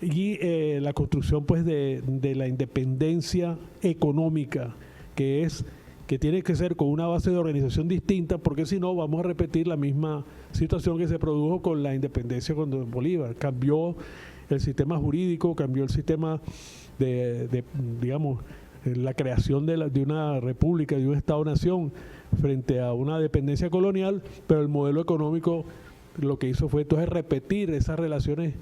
y la construcción pues de la independencia económica que tiene que ser con una base de organización distinta, porque si no vamos a repetir la misma situación que se produjo con la independencia con Bolívar. Cambió el sistema jurídico, cambió el sistema digamos, la creación de una república, de un Estado-nación frente a una dependencia colonial, pero el modelo económico lo que hizo fue entonces repetir esas relaciones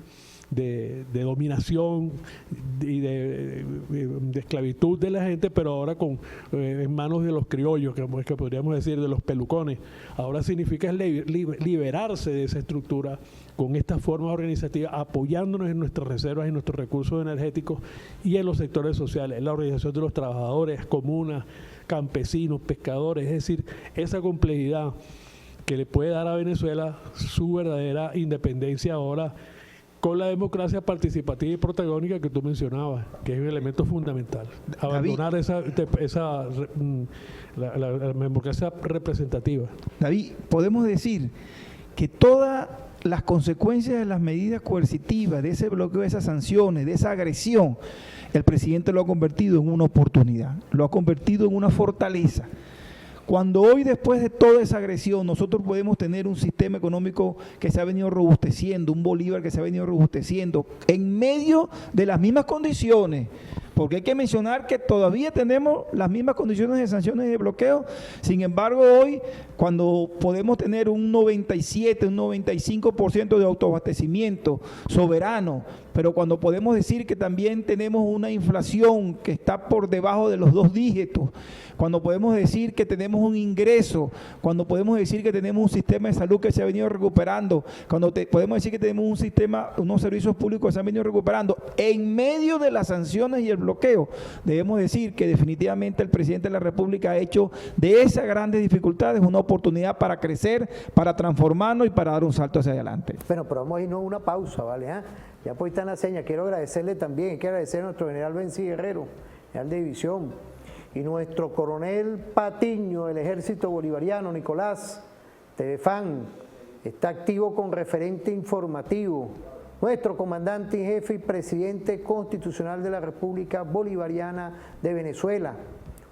de dominación y de esclavitud de la gente, pero ahora en manos de los criollos, que podríamos decir de los pelucones. Ahora significa liberarse de esa estructura con estas formas organizativas, apoyándonos en nuestras reservas y nuestros recursos energéticos y en los sectores sociales, en la organización de los trabajadores, comunas, campesinos, pescadores, es decir, esa complejidad que le puede dar a Venezuela su verdadera independencia ahora, con la democracia participativa y protagónica que tú mencionabas, que es un elemento fundamental. Abandonar la democracia representativa. David, podemos decir que todas las consecuencias de las medidas coercitivas, de ese bloqueo, de esas sanciones, de esa agresión, el presidente lo ha convertido en una oportunidad, lo ha convertido en una fortaleza. Cuando hoy, después de toda esa agresión, nosotros podemos tener un sistema económico que se ha venido robusteciendo, un Bolívar que se ha venido robusteciendo, en medio de las mismas condiciones, porque hay que mencionar que todavía tenemos las mismas condiciones de sanciones y de bloqueo. Sin embargo, hoy, cuando podemos tener un 97, un 95% de autoabastecimiento soberano, pero cuando podemos decir que también tenemos una inflación que está por debajo de los 2 dígitos, cuando podemos decir que tenemos un ingreso, cuando podemos decir que tenemos un sistema de salud que se ha venido recuperando, cuando podemos decir que tenemos un sistema, unos servicios públicos que se han venido recuperando, en medio de las sanciones y el bloqueo, debemos decir que definitivamente el presidente de la República ha hecho de esas grandes dificultades una oportunidad para crecer, para transformarnos y para dar un salto hacia adelante. Bueno, pero vamos a irnos a una pausa, ¿vale? Ya pues está en la seña. Quiero agradecerle también, hay que agradecer a nuestro general Benzi Guerrero, general de división, y nuestro coronel Patiño del Ejército Bolivariano, Nicolás Tevefán, está activo con referente informativo. Nuestro comandante en jefe y presidente constitucional de la República Bolivariana de Venezuela,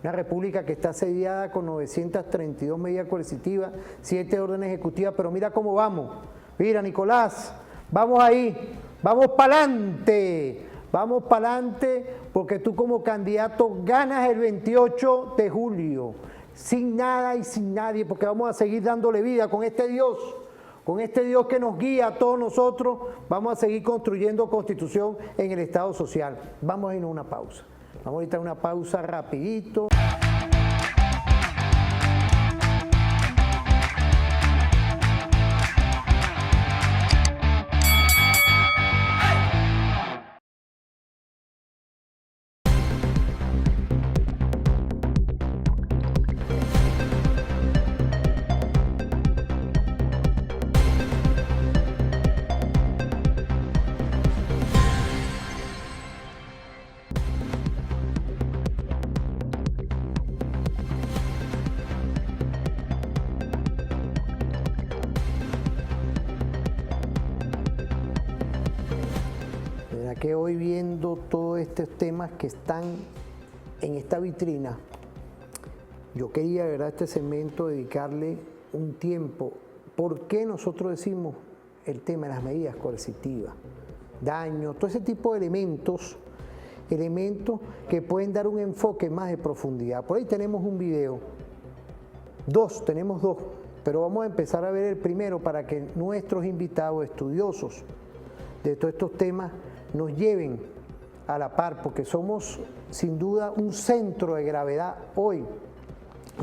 una república que está asediada con 932 medidas coercitivas, 7 órdenes ejecutivas, pero mira cómo vamos. Mira, Nicolás, vamos ahí, vamos para adelante. Vamos para adelante porque tú como candidato ganas el 28 de julio, sin nada y sin nadie, porque vamos a seguir dándole vida con este Dios que nos guía a todos nosotros. Vamos a seguir construyendo constitución en el Estado social. Vamos a ir a una pausa. Vamos ahorita a una pausa rapidito. Que hoy viendo todos estos temas que están en esta vitrina, yo quería, ¿verdad?, este segmento dedicarle un tiempo. ¿Por qué nosotros decimos el tema de las medidas coercitivas? Daño, todo ese tipo de elementos que pueden dar un enfoque más de profundidad. Por ahí tenemos un video, tenemos dos, pero vamos a empezar a ver el primero para que nuestros invitados estudiosos de todos estos temas nos lleven a la par, porque somos sin duda un centro de gravedad hoy.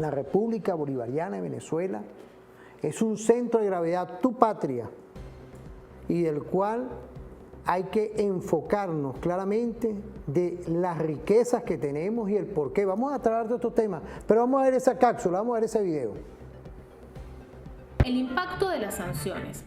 La República Bolivariana de Venezuela es un centro de gravedad, tu patria, y del cual hay que enfocarnos claramente de las riquezas que tenemos y el por qué. Vamos a tratar de estos temas, pero vamos a ver esa cápsula, vamos a ver ese video. El impacto de las sanciones.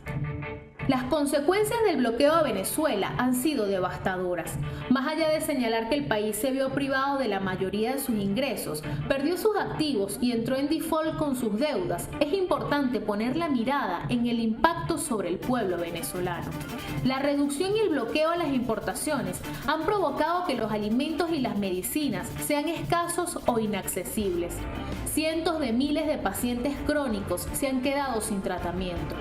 Las consecuencias del bloqueo a Venezuela han sido devastadoras. Más allá de señalar que el país se vio privado de la mayoría de sus ingresos, perdió sus activos y entró en default con sus deudas, es importante poner la mirada en el impacto sobre el pueblo venezolano. La reducción y el bloqueo a las importaciones han provocado que los alimentos y las medicinas sean escasos o inaccesibles. Cientos de miles de pacientes crónicos se han quedado sin tratamiento.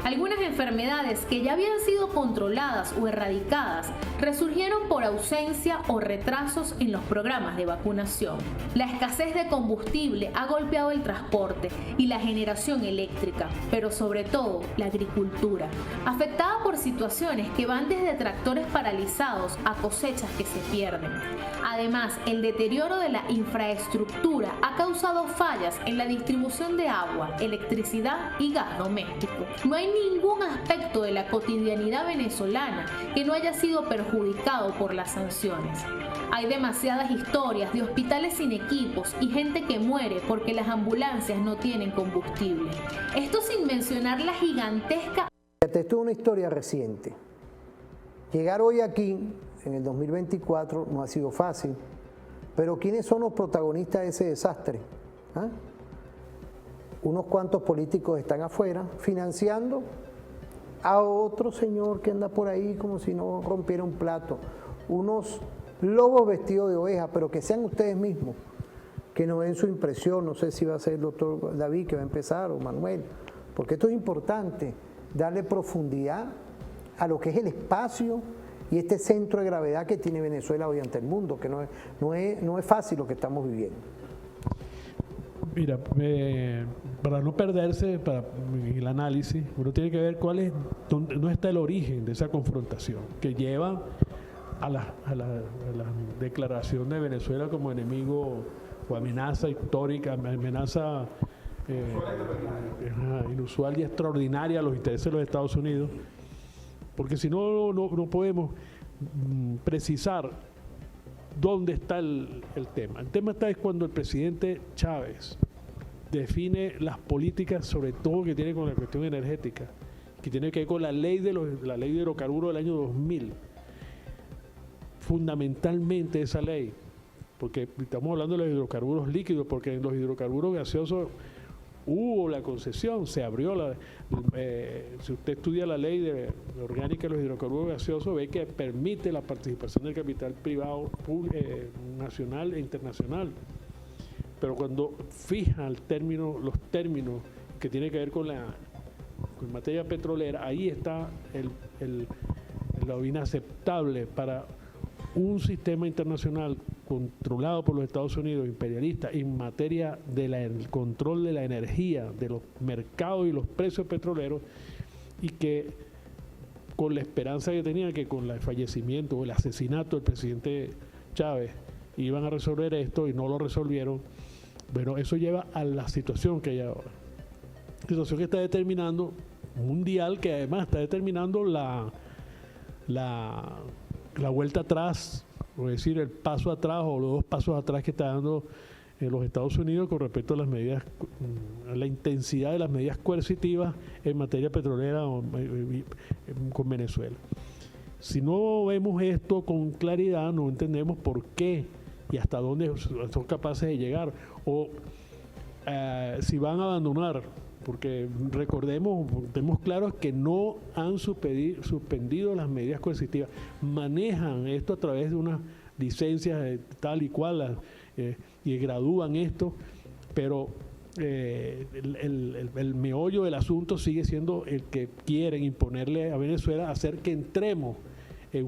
Algunas enfermedades que ya habían sido controladas o erradicadas resurgieron por ausencia o retrasos en los programas de vacunación. La escasez de combustible ha golpeado el transporte y la generación eléctrica, pero sobre todo la agricultura, afectada por situaciones que van desde tractores paralizados a cosechas que se pierden. Además, el deterioro de la infraestructura ha causado fallas en la distribución de agua, electricidad y gas doméstico. No hay ningún aspecto de la cotidianidad venezolana que no haya sido perjudicado por las sanciones. Hay demasiadas historias de hospitales sin equipos y gente que muere porque las ambulancias no tienen combustible. Esto sin mencionar la gigantesca... Esto es una historia reciente. Llegar hoy aquí, en el 2024, no ha sido fácil, pero ¿quiénes son los protagonistas de ese desastre? ¿Ah? Unos cuantos políticos están afuera financiando a otro señor que anda por ahí como si no rompiera un plato. Unos lobos vestidos de oveja, pero que sean ustedes mismos que nos den su impresión. No sé si va a ser el doctor David que va a empezar o Manuel, porque esto es importante, darle profundidad a lo que es el espacio y este centro de gravedad que tiene Venezuela hoy ante el mundo, que no es fácil lo que estamos viviendo. Mira, para no perderse para el análisis, uno tiene que ver dónde está el origen de esa confrontación que lleva a la declaración de Venezuela como enemigo o amenaza histórica, amenaza inusual y extraordinaria a los intereses de los Estados Unidos, porque si no podemos precisar dónde está el tema. El tema está es cuando el presidente Chávez define las políticas, sobre todo que tiene con la cuestión energética, que tiene que ver con la ley de hidrocarburos del año 2000. Fundamentalmente esa ley, porque estamos hablando de los hidrocarburos líquidos, porque en los hidrocarburos gaseosos hubo la concesión, se abrió si usted estudia la ley orgánica de los hidrocarburos gaseosos, ve que permite la participación del capital privado nacional e internacional. Pero cuando fija los términos que tiene que ver con materia petrolera, ahí está lo inaceptable para un sistema internacional controlado por los Estados Unidos, imperialista, en materia del control de la energía, de los mercados y los precios petroleros, y que con la esperanza que tenían que con el fallecimiento o el asesinato del presidente Chávez iban a resolver esto y no lo resolvieron. Bueno, eso lleva a la situación que hay ahora. Situación que está determinando mundial, que además está determinando la vuelta atrás, es decir, el paso atrás o los dos pasos atrás que está dando los Estados Unidos con respecto a las medidas, a la intensidad de las medidas coercitivas en materia petrolera con Venezuela. Si no vemos esto con claridad, no entendemos por qué y hasta dónde son capaces de llegar, o si van a abandonar, porque recordemos, tenemos claros que no han suspendido las medidas coercitivas, manejan esto a través de unas licencias tal y cual y gradúan esto, pero el meollo del asunto sigue siendo el que quieren imponerle a Venezuela, hacer que entremos en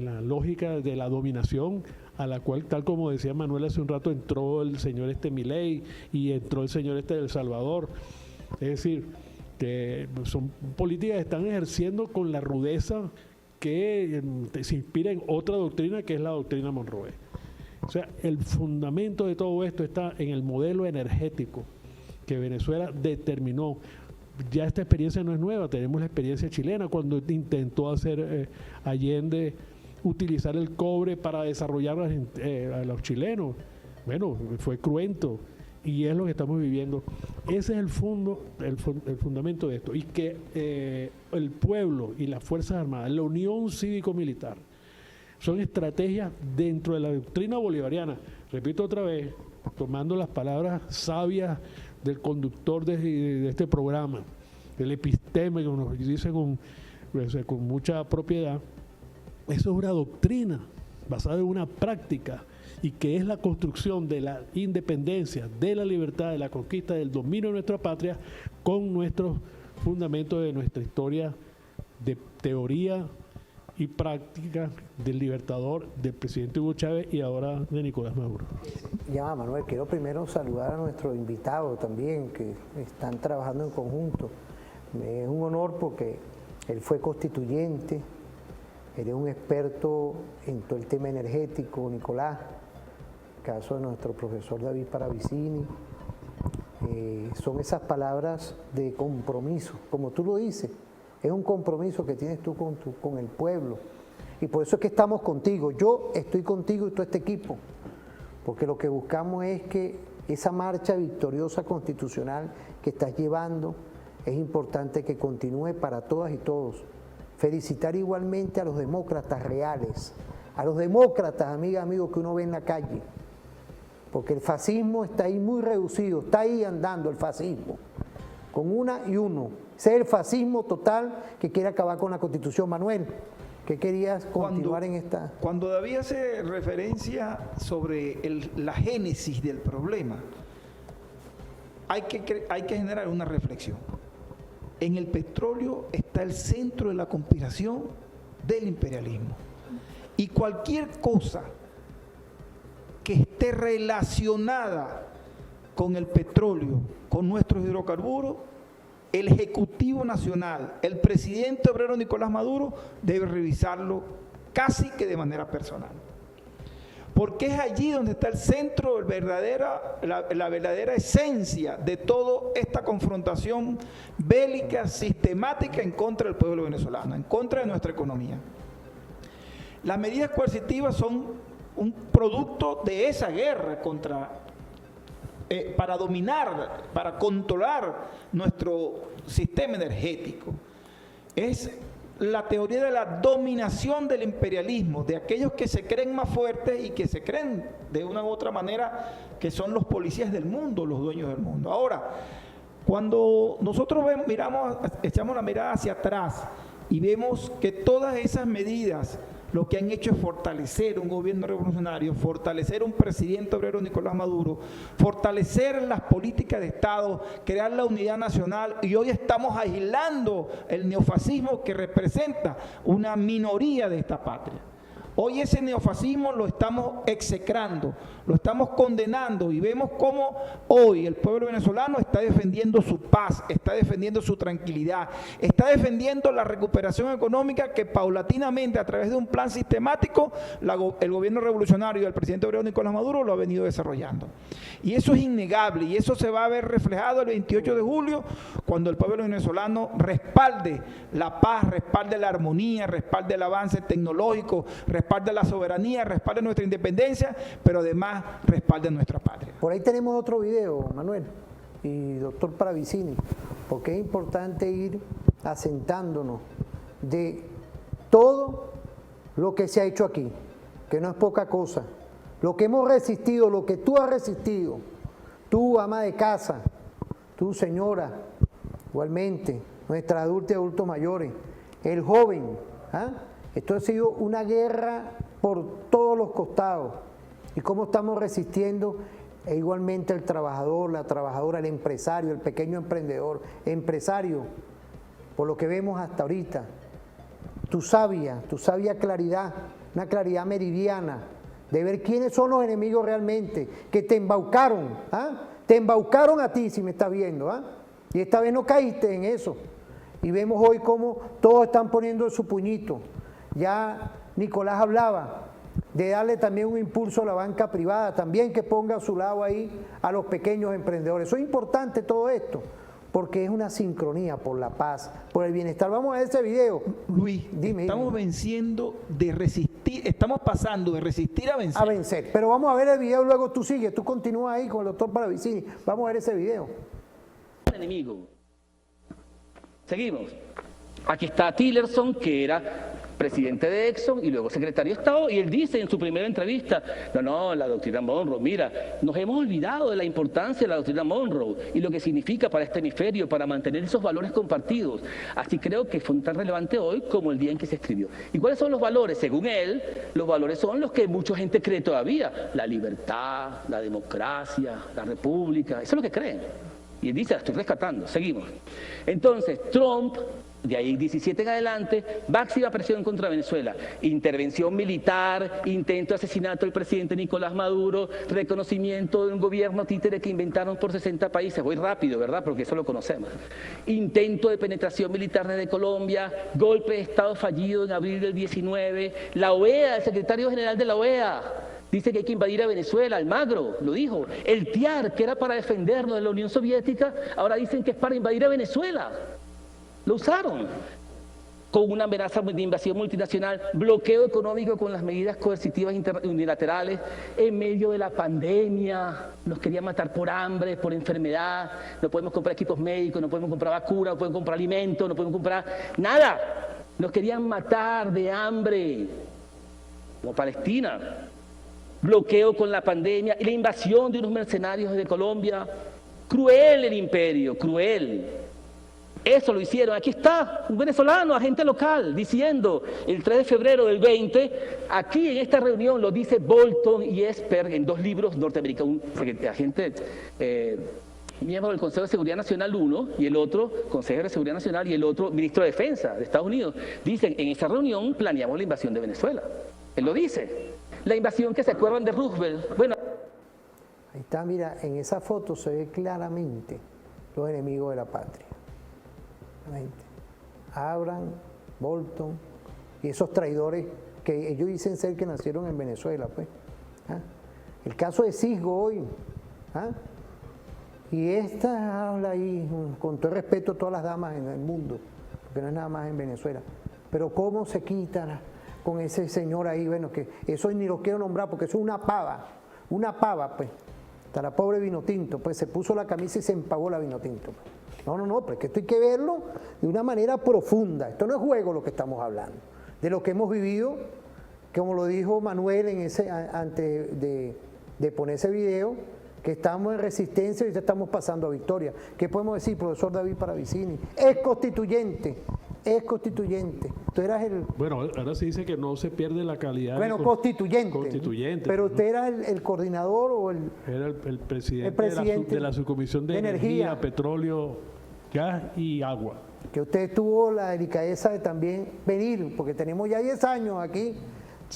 la lógica de la dominación, a la cual, tal como decía Manuel hace un rato, entró el señor Milei y entró el señor de El Salvador. Es decir, que son políticas que están ejerciendo con la rudeza que se inspira en otra doctrina, que es la doctrina Monroe. O sea, el fundamento de todo esto está en el modelo energético que Venezuela determinó. Ya esta experiencia no es nueva, tenemos la experiencia chilena cuando intentó hacer Allende utilizar el cobre para desarrollar a los chilenos. Bueno, fue cruento y es lo que estamos viviendo. Ese es el fundamento de esto, y que el pueblo y las Fuerzas Armadas, la unión cívico-militar, son estrategias dentro de la doctrina bolivariana. Repito otra vez, tomando las palabras sabias del conductor de este programa, del episteme, que nos dice con mucha propiedad. Eso es una doctrina basada en una práctica, y que es la construcción de la independencia, de la libertad, de la conquista, del dominio de nuestra patria, con nuestros fundamentos de nuestra historia de teoría y práctica del libertador, del presidente Hugo Chávez y ahora de Nicolás Maduro. Ya, Manuel, quiero primero saludar a nuestros invitados también, que están trabajando en conjunto. Es un honor porque él fue constituyente, él es un experto en todo el tema energético, Nicolás, caso de nuestro profesor David Paravicini. Son esas palabras de compromiso, como tú lo dices, es un compromiso que tienes tú con el pueblo, y por eso es que estamos contigo. Yo estoy contigo y todo este equipo, porque lo que buscamos es que esa marcha victoriosa constitucional que estás llevando es importante que continúe para todas y todos. Felicitar igualmente a los demócratas reales, a los demócratas, amigas, amigos, que uno ve en la calle, porque el fascismo está ahí muy reducido, está ahí andando el fascismo, con una y uno. Ese es el fascismo total que quiere acabar con la Constitución, Manuel. ¿Qué querías continuar en esta? Cuando David hace referencia sobre la génesis del problema, hay que generar una reflexión. En el petróleo está el centro de la conspiración del imperialismo. Y cualquier cosa que esté relacionada con el petróleo, con nuestros hidrocarburos, el Ejecutivo Nacional, el presidente obrero Nicolás Maduro, debe revisarlo casi que de manera personal. Porque es allí donde está el centro, la verdadera esencia de toda esta confrontación bélica, sistemática en contra del pueblo venezolano, en contra de nuestra economía. Las medidas coercitivas son un producto de esa guerra para dominar, para controlar nuestro sistema energético. Es la teoría de la dominación del imperialismo, de aquellos que se creen más fuertes y que se creen de una u otra manera que son los policías del mundo, los dueños del mundo. Ahora, cuando nosotros echamos la mirada hacia atrás y vemos que todas esas medidas lo que han hecho es fortalecer un gobierno revolucionario, fortalecer un presidente obrero Nicolás Maduro, fortalecer las políticas de Estado, crear la unidad nacional, y hoy estamos aislando el neofascismo que representa una minoría de esta patria. Hoy ese neofascismo lo estamos execrando, lo estamos condenando, y vemos cómo hoy el pueblo venezolano está defendiendo su paz, está defendiendo su tranquilidad, está defendiendo la recuperación económica que paulatinamente, a través de un plan sistemático, el gobierno revolucionario del presidente obrero Nicolás Maduro lo ha venido desarrollando. Y eso es innegable, y eso se va a ver reflejado el 28 de julio, cuando el pueblo venezolano respalde la paz, respalde la armonía, respalde el avance tecnológico, respalde la soberanía, respalde nuestra independencia, pero además respalde nuestra patria. Por ahí tenemos otro video, Manuel y doctor Paravicini, porque es importante ir asentándonos de todo lo que se ha hecho aquí, que no es poca cosa, lo que hemos resistido, lo que tú has resistido, tú ama de casa, tú señora, igualmente, nuestras adultas y adultos mayores, el joven, ¿ah? Esto ha sido una guerra por todos los costados. Y cómo estamos resistiendo, e igualmente el trabajador, la trabajadora, el empresario, el pequeño empresario, por lo que vemos hasta ahorita. Tu sabia claridad, una claridad meridiana, de ver quiénes son los enemigos realmente, que te embaucaron, ¿ah? Te embaucaron a ti, si me estás viendo, ¿ah? Y esta vez no caíste en eso. Y vemos hoy cómo todos están poniendo su puñito. Ya Nicolás hablaba de darle también un impulso a la banca privada, también que ponga a su lado ahí a los pequeños emprendedores. Eso es importante todo esto, porque es una sincronía por la paz, por el bienestar. Vamos a ver ese video. Luis, estamos venciendo de resistir, estamos pasando de resistir a vencer. A vencer, pero vamos a ver el video, luego tú sigues, tú continúas ahí con el doctor Paravicini. Vamos a ver ese video. Enemigo. Seguimos. Aquí está Tillerson, que era presidente de Exxon y luego secretario de Estado, y él dice en su primera entrevista, no, la doctrina Monroe, mira, nos hemos olvidado de la importancia de la doctrina Monroe y lo que significa para este hemisferio, para mantener esos valores compartidos. Así creo que fue tan relevante hoy como el día en que se escribió. ¿Y cuáles son los valores? Según él, los valores son los que mucha gente cree todavía, la libertad, la democracia, la república, eso es lo que creen. Y él dice, la estoy rescatando, seguimos. Entonces, Trump, de ahí 17 en adelante, máxima presión contra Venezuela, intervención militar, intento de asesinato del presidente Nicolás Maduro, reconocimiento de un gobierno títere que inventaron por 60 países, voy rápido, ¿verdad? Porque eso lo conocemos. Intento de penetración militar desde Colombia, golpe de Estado fallido en abril del 19, la OEA, el secretario general de la OEA, dice que hay que invadir a Venezuela, Almagro lo dijo. El TIAR, que era para defendernos de la Unión Soviética, ahora dicen que es para invadir a Venezuela. Lo usaron con una amenaza de invasión multinacional, bloqueo económico con las medidas coercitivas unilaterales, en medio de la pandemia, nos querían matar por hambre, por enfermedad, no podemos comprar equipos médicos, no podemos comprar vacunas, no podemos comprar alimentos, no podemos comprar nada. Nos querían matar de hambre, como Palestina. Bloqueo con la pandemia y la invasión de unos mercenarios de Colombia. Cruel el imperio, cruel. Eso lo hicieron. Aquí está un venezolano, agente local, diciendo el 3 de febrero del 20, aquí en esta reunión lo dice Bolton y Esper en 2 libros norteamericanos, un agente, miembro del Consejo de Seguridad Nacional uno y el otro, Consejero de Seguridad Nacional y el otro, Ministro de Defensa de Estados Unidos. Dicen, en esa reunión planeamos la invasión de Venezuela. Él lo dice. La invasión que se acuerdan de Roosevelt. Bueno. Ahí está, mira, en esa foto se ve claramente los enemigos de la patria. Abraham, Bolton y esos traidores que ellos dicen ser que nacieron en Venezuela, pues. ¿Ah? El caso de Cisgo hoy. ¿Ah? Y esta habla ahí, con todo respeto a todas las damas en el mundo, porque no es nada más en Venezuela. Pero cómo se quitan con ese señor ahí, bueno, que eso ni lo quiero nombrar porque eso es una pava, pues. Hasta la pobre Vinotinto, pues se puso la camisa y se empagó la Vinotinto. Pues. No, pero es que esto hay que verlo de una manera profunda. Esto no es juego lo que estamos hablando. De lo que hemos vivido, como lo dijo Manuel antes de poner ese video, que estamos en resistencia y ya estamos pasando a victoria. ¿Qué podemos decir, profesor David Paravicini? Es constituyente. Tú eras el... Bueno, ahora se dice que no se pierde la calidad. Bueno, constituyente. Constituyente. Pero usted era el coordinador o el... Era el presidente de la subcomisión de energía, petróleo, gas y agua. Que usted tuvo la delicadeza de también venir, porque tenemos ya 10 años aquí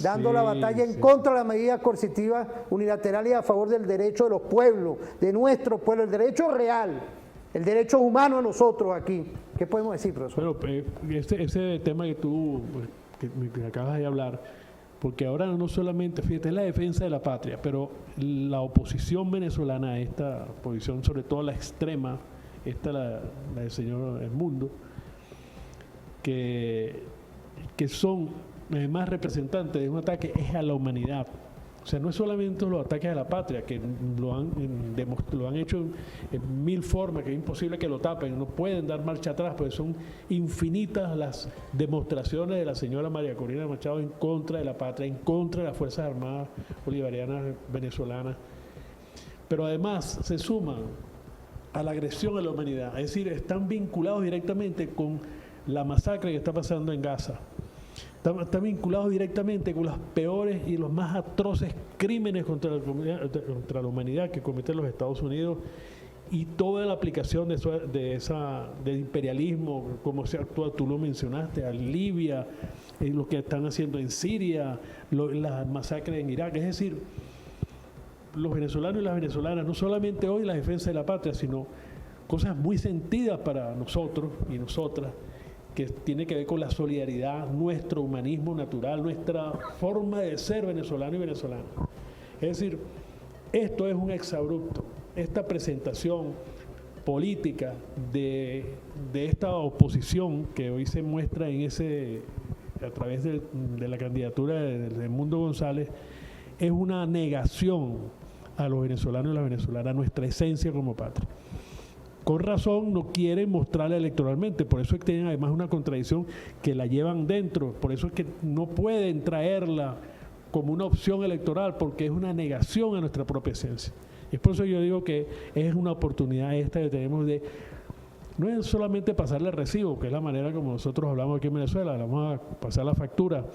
dando la batalla en contra de las medidas coercitivas unilaterales y a favor del derecho de los pueblos, de nuestro pueblo, el derecho real, el derecho humano a nosotros aquí. ¿Qué podemos decir, profesor? Bueno, ese tema que tú que acabas de hablar, porque ahora no solamente, fíjate, es la defensa de la patria, pero la oposición venezolana a esta posición, sobre todo la extrema, la del señor Edmundo, que son más representantes de un ataque es a la humanidad. O sea, no es solamente los ataques a la patria, que lo han hecho en 1000 formas, que es imposible que lo tapen, no pueden dar marcha atrás, porque son infinitas las demostraciones de la señora María Corina Machado en contra de la patria, en contra de las Fuerzas Armadas Bolivarianas venezolanas. Pero además se suman a la agresión a la humanidad, es decir, están vinculados directamente con la masacre que está pasando en Gaza. Están vinculados directamente con los peores y los más atroces crímenes contra la humanidad que cometen los Estados Unidos y toda la aplicación del imperialismo, como se actúa, tú lo mencionaste, a Libia, lo que están haciendo en Siria, las masacres en Irak. Es decir, los venezolanos y las venezolanas, no solamente hoy la defensa de la patria, sino cosas muy sentidas para nosotros y nosotras, que tiene que ver con la solidaridad, nuestro humanismo natural, nuestra forma de ser venezolano y venezolana. Es decir, esto es un exabrupto, esta presentación política de esta oposición que hoy se muestra a través de la candidatura de Edmundo González, es una negación a los venezolanos y las venezolanas, a nuestra esencia como patria. Con razón no quieren mostrarla electoralmente, por eso es que tienen además una contradicción que la llevan dentro, por eso es que no pueden traerla como una opción electoral, porque es una negación a nuestra propia esencia. Y es por eso que yo digo que es una oportunidad esta que tenemos de, no es solamente pasarle el recibo, que es la manera como nosotros hablamos aquí en Venezuela, vamos a pasar la factura,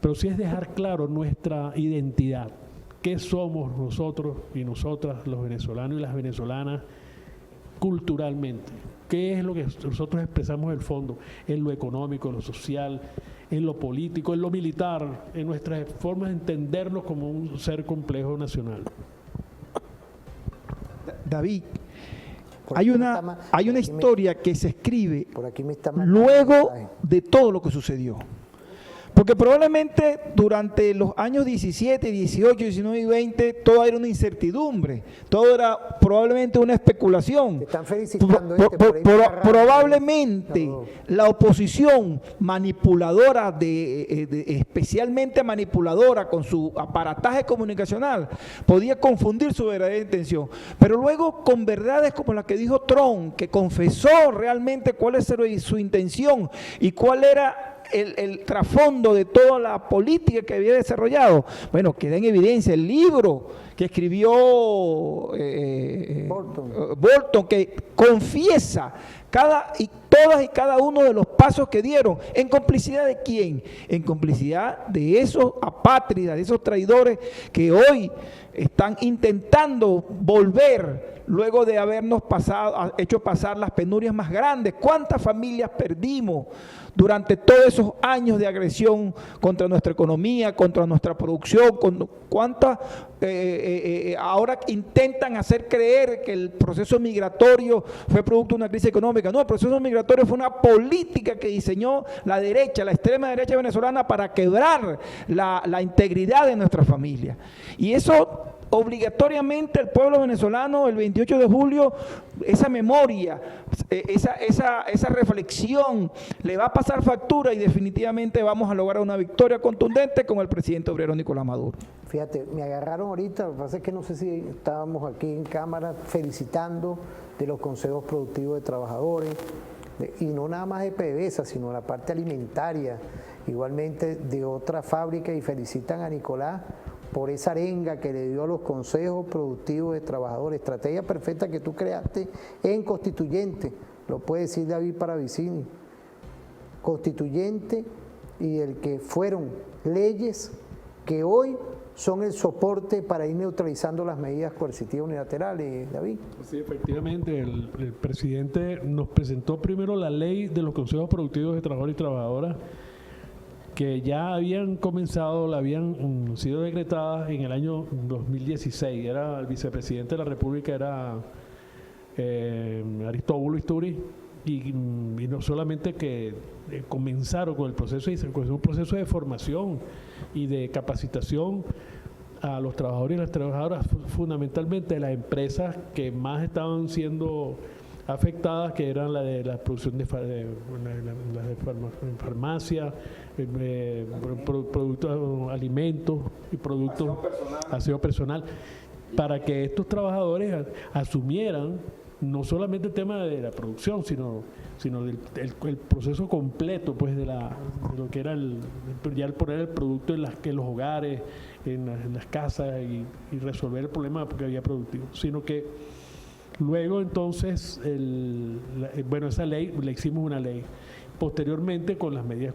pero sí es dejar claro nuestra identidad, qué somos nosotros y nosotras, los venezolanos y las venezolanas, culturalmente, qué es lo que nosotros expresamos en el fondo, en lo económico, en lo social, en lo político, en lo militar, en nuestras formas de entendernos como un ser complejo nacional. David, hay una historia que se escribe luego de todo lo que sucedió. Porque probablemente durante los años 17, 18, 19 y 20 todo era una incertidumbre, todo era probablemente una especulación. Te están felicitando. Probablemente la oposición manipuladora, especialmente manipuladora con su aparataje comunicacional, podía confundir su verdadera intención. Pero luego con verdades como la que dijo Trump, que confesó realmente cuál es su intención y cuál era el trasfondo de toda la política que había desarrollado? Bueno, queda en evidencia el libro que escribió Bolton, que confiesa todas y cada uno de los pasos que dieron. ¿En complicidad de quién? En complicidad de esos apátridas, de esos traidores que hoy están intentando volver luego de habernos hecho pasar las penurias más grandes. ¿Cuántas familias perdimos durante todos esos años de agresión contra nuestra economía, contra nuestra producción? ¿Cuántas ahora intentan hacer creer que el proceso migratorio fue producto de una crisis económica? No, el proceso migratorio fue una política que diseñó la derecha, la extrema derecha venezolana, para quebrar la integridad de nuestra familia. Y eso obligatoriamente el pueblo venezolano, el 28 de julio, esa memoria, esa reflexión le va a pasar factura, y definitivamente vamos a lograr una victoria contundente con el presidente obrero Nicolás Maduro. Fíjate, me agarraron ahorita, lo que pasa es que no sé si estábamos aquí en cámara felicitando de los consejos productivos de trabajadores, y no nada más de PDVSA, sino la parte alimentaria, igualmente de otra fábrica, y felicitan a Nicolás por esa arenga que le dio a los consejos productivos de trabajadores, estrategia perfecta que tú creaste en Constituyente, lo puede decir David Paravicini, Constituyente, y el que fueron leyes que hoy son el soporte para ir neutralizando las medidas coercitivas unilaterales, David. Sí, efectivamente, el presidente nos presentó primero la ley de los consejos productivos de trabajadores y trabajadoras, que ya habían comenzado, habían sido decretadas en el año 2016. Era el vicepresidente de la República, era Aristóbulo Isturi, y no solamente que comenzaron con el proceso, y un proceso de formación y de capacitación a los trabajadores y las trabajadoras, fundamentalmente de las empresas que más estaban siendo afectadas, que eran la de la producción de farmacia, productos, alimentos y productos, aseo personal, para que estos trabajadores asumieran no solamente el tema de la producción, sino el proceso completo, pues, de lo que era ya el poner el producto en los hogares, en las casas, y resolver el problema que había productivo, sino que luego entonces, esa ley, le hicimos una ley. Posteriormente, con las medidas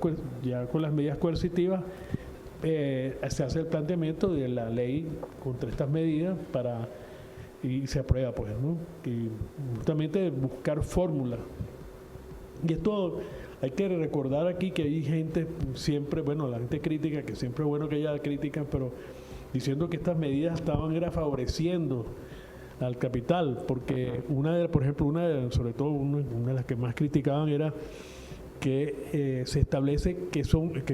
coercitivas, se hace el planteamiento de la ley contra estas medidas y se aprueba, pues, ¿no? Y justamente buscar fórmulas. Y esto hay que recordar aquí que hay gente siempre, la gente crítica, que siempre es bueno que haya críticas, pero diciendo que estas medidas estaban favoreciendo al capital, porque sobre todo una de las que más criticaban era que se establece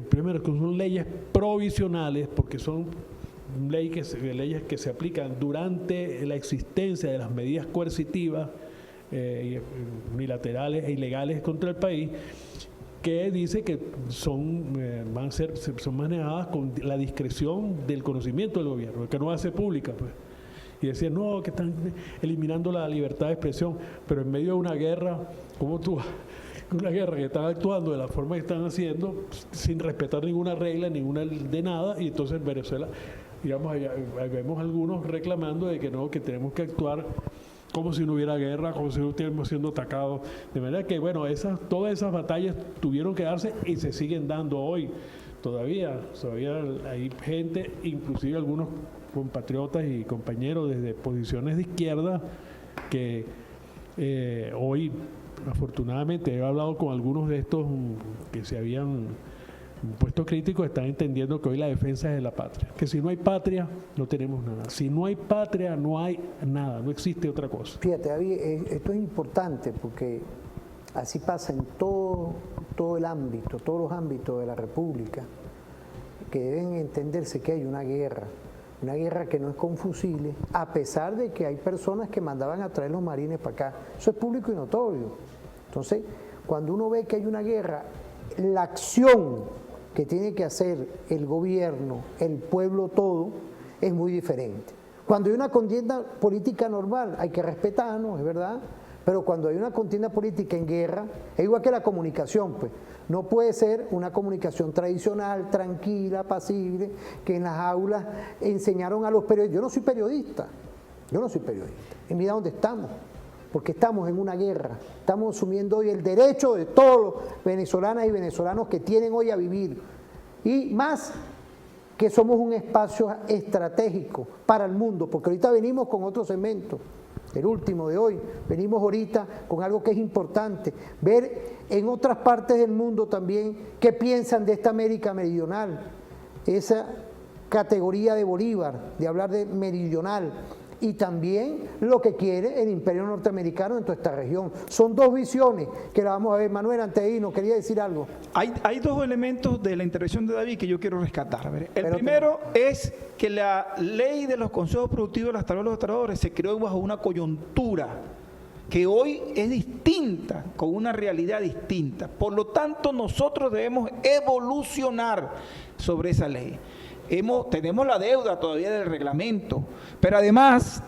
primero que son leyes provisionales, porque son leyes que se aplican durante la existencia de las medidas coercitivas, unilaterales e ilegales contra el país, que dice que son manejadas con la discreción del conocimiento del gobierno, que no hace pública, pues. Y decían, no, que están eliminando la libertad de expresión, pero en medio de una guerra, ¿cómo tú? Una guerra que están actuando de la forma que están haciendo, sin respetar ninguna regla, ninguna de nada, y entonces en Venezuela, digamos, vemos algunos reclamando de que no, que tenemos que actuar como si no hubiera guerra, como si no estuviéramos siendo atacados. De manera que, todas esas batallas tuvieron que darse y se siguen dando hoy. Todavía hay gente, inclusive algunos compatriotas y compañeros desde posiciones de izquierda, que hoy, afortunadamente, he hablado con algunos de estos que se habían puesto críticos, están entendiendo que hoy la defensa es de la patria, que si no hay patria no tenemos nada, si no hay patria no hay nada, no existe otra cosa. Fíjate, David, esto es importante porque así pasa en todo el ámbito, todos los ámbitos de la República, que deben entenderse que hay una guerra que no es con fusiles, a pesar de que hay personas que mandaban a traer los marines para acá. Eso es público y notorio. Entonces, cuando uno ve que hay una guerra, la acción que tiene que hacer el gobierno, el pueblo todo, es muy diferente. Cuando hay una contienda política normal, hay que respetarnos, es verdad, Pero cuando hay una contienda política en guerra, es igual que la comunicación, pues. No puede ser una comunicación tradicional, tranquila, apacible, que en las aulas enseñaron a los periodistas. Yo no soy periodista, y mira dónde estamos, porque estamos en una guerra. Estamos asumiendo hoy el derecho de todos los venezolanas y venezolanos que tienen hoy a vivir. Y más que somos un espacio estratégico para el mundo, porque ahorita venimos con otro segmento. El último de hoy, venimos ahorita con algo que es importante, ver en otras partes del mundo también qué piensan de esta América meridional, esa categoría de Bolívar, de hablar de meridional, y también lo que quiere el imperio norteamericano en toda esta región. Son dos visiones que la vamos a ver. Manuel, antes de irnos, quería decir algo. Hay dos elementos de la intervención de David que yo quiero rescatar. El primero es que la ley de los consejos productivos de las trabajadoras y los trabajadores se creó bajo una coyuntura que hoy es distinta, con una realidad distinta. Por lo tanto, nosotros debemos evolucionar sobre esa ley. Tenemos la deuda todavía del reglamento, pero además,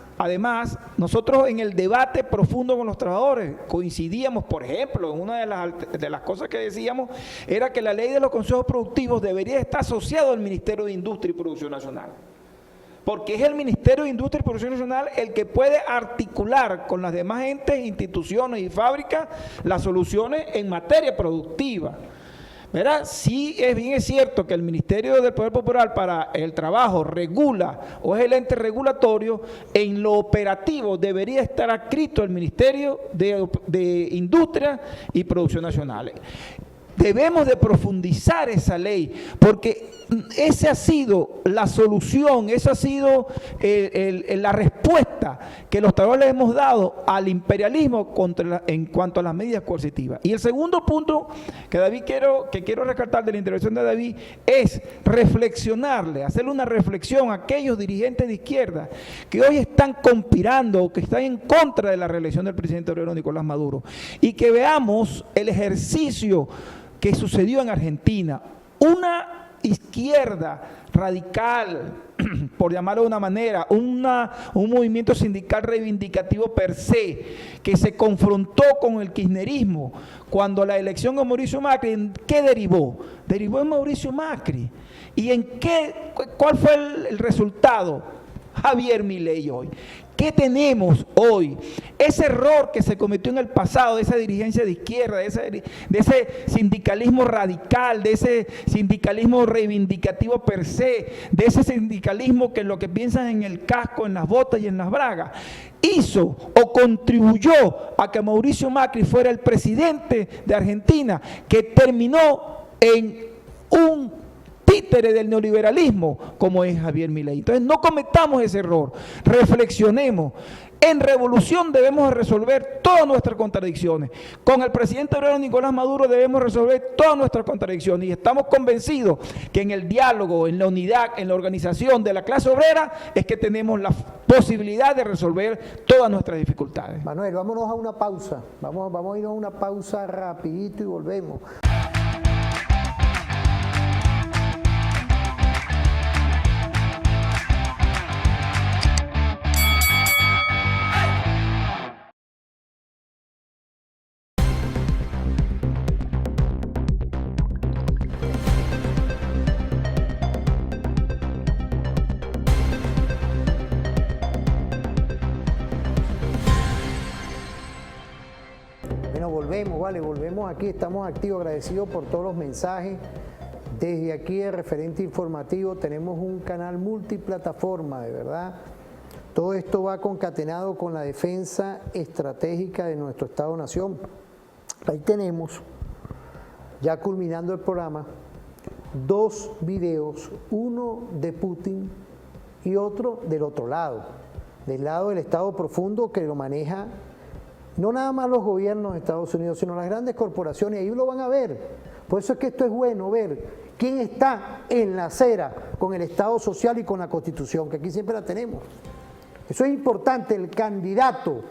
nosotros en el debate profundo con los trabajadores coincidíamos, por ejemplo, en una de las cosas que decíamos era que la ley de los consejos productivos debería estar asociada al Ministerio de Industria y Producción Nacional, porque es el Ministerio de Industria y Producción Nacional el que puede articular con las demás entes, instituciones y fábricas las soluciones en materia productiva. ¿Verdad? Sí, es cierto que el Ministerio del Poder Popular para el Trabajo regula o es el ente regulatorio, en lo operativo debería estar adscrito el Ministerio de Industria y Producción Nacional. Debemos de profundizar esa ley, porque esa ha sido la solución, esa ha sido la respuesta que los trabajadores hemos dado al imperialismo en cuanto a las medidas coercitivas. Y el segundo punto que quiero rescatar de la intervención de David es reflexionarle, hacerle una reflexión a aquellos dirigentes de izquierda que hoy están conspirando o que están en contra de la reelección del presidente Nicolás Maduro, y que veamos el ejercicio que sucedió en Argentina. Una izquierda radical, por llamarlo de una manera, un movimiento sindical reivindicativo per se, que se confrontó con el kirchnerismo cuando la elección de Mauricio Macri, ¿en qué derivó? Derivó en Mauricio Macri. ¿Y cuál fue el resultado? Javier Milei hoy. ¿Qué tenemos hoy? Ese error que se cometió en el pasado de esa dirigencia de izquierda, de ese sindicalismo radical, de ese sindicalismo reivindicativo per se, de ese sindicalismo que lo que piensan en el casco, en las botas y en las bragas, hizo o contribuyó a que Mauricio Macri fuera el presidente de Argentina, que terminó en un títere del neoliberalismo como es Javier Milei. Entonces no cometamos ese error, reflexionemos. En revolución debemos resolver todas nuestras contradicciones. Con el presidente Nicolás Maduro debemos resolver todas nuestras contradicciones, y estamos convencidos que en el diálogo, en la unidad, en la organización de la clase obrera es que tenemos la posibilidad de resolver todas nuestras dificultades. Manuel, vámonos a una pausa. Vamos a irnos a una pausa rapidito y volvemos. Volvemos aquí, estamos activos, agradecidos por todos los mensajes. Desde aquí el referente informativo tenemos un canal multiplataforma, de verdad. Todo esto va concatenado con la defensa estratégica de nuestro Estado-Nación. Ahí tenemos, ya culminando el programa, dos videos, uno de Putin y otro del otro lado, del lado del Estado profundo, que lo maneja no nada más los gobiernos de Estados Unidos, sino las grandes corporaciones. Ahí lo van a ver. Por eso es que esto es bueno, ver quién está en la acera con el Estado social y con la Constitución, que aquí siempre la tenemos. Eso es importante. El candidato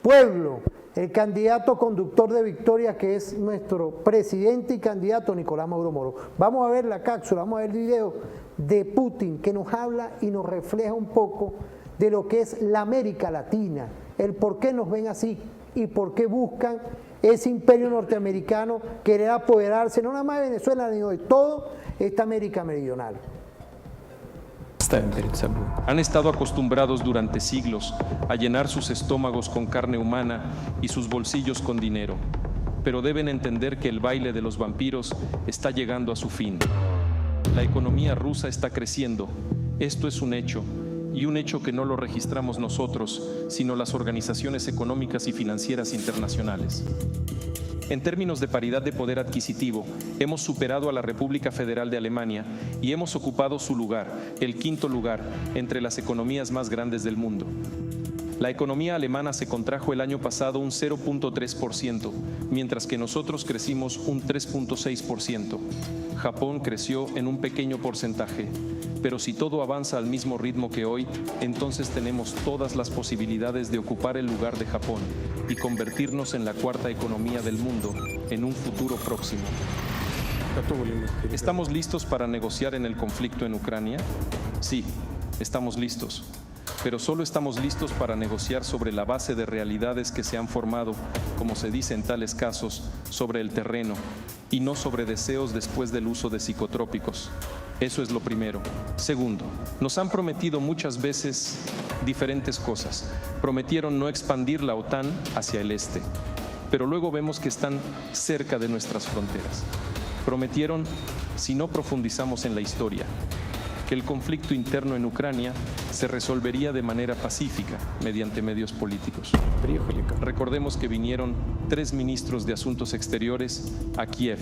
pueblo, el candidato conductor de victoria, que es nuestro presidente y candidato Nicolás Maduro Moro. Vamos a ver la cápsula, vamos a ver el video de Putin, que nos habla y nos refleja un poco de lo que es la América Latina, el por qué nos ven así y por qué buscan ese imperio norteamericano querer apoderarse no nada más de Venezuela, sino de toda esta América Meridional. Han estado acostumbrados durante siglos a llenar sus estómagos con carne humana y sus bolsillos con dinero, pero deben entender que el baile de los vampiros está llegando a su fin. La economía rusa está creciendo, esto es un hecho, y un hecho que no lo registramos nosotros, sino las organizaciones económicas y financieras internacionales. En términos de paridad de poder adquisitivo, hemos superado a la República Federal de Alemania y hemos ocupado su lugar, el 5º lugar, entre las economías más grandes del mundo. La economía alemana se contrajo el año pasado un 0.3%, mientras que nosotros crecimos un 3.6%. Japón creció en un pequeño porcentaje, pero si todo avanza al mismo ritmo que hoy, entonces tenemos todas las posibilidades de ocupar el lugar de Japón y convertirnos en la 4ª economía del mundo en un futuro próximo. ¿Estamos listos para negociar en el conflicto en Ucrania? Sí, estamos listos. Pero solo estamos listos para negociar sobre la base de realidades que se han formado, como se dice en tales casos, sobre el terreno, y no sobre deseos después del uso de psicotrópicos. Eso es lo primero. Segundo, nos han prometido muchas veces diferentes cosas. Prometieron no expandir la OTAN hacia el este, pero luego vemos que están cerca de nuestras fronteras. Prometieron, si no profundizamos en la historia, que el conflicto interno en Ucrania se resolvería de manera pacífica mediante medios políticos. Recordemos que vinieron 3 ministros de Asuntos Exteriores a Kiev,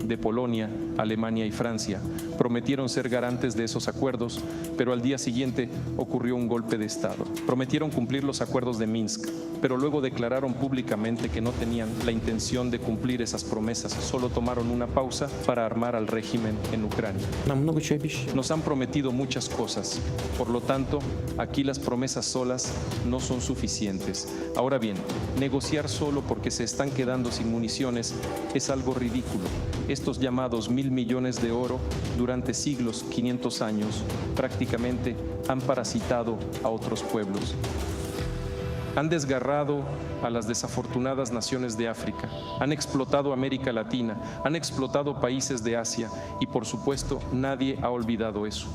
de Polonia, Alemania y Francia. Prometieron ser garantes de esos acuerdos, pero al día siguiente ocurrió un golpe de Estado. Prometieron cumplir los acuerdos de Minsk, pero luego declararon públicamente que no tenían la intención de cumplir esas promesas, solo tomaron una pausa para armar al régimen en Ucrania. Nos han prometido muchas cosas, por lo tanto, aquí las promesas solas no son suficientes. Ahora bien, negociar solo porque se están quedando sin municiones es algo ridículo. Estos llamados 1.000 millones de oro durante siglos, 500 años, prácticamente han parasitado a otros pueblos. Han desgarrado a las desafortunadas naciones de África, han explotado América Latina, han explotado países de Asia y por supuesto nadie ha olvidado eso.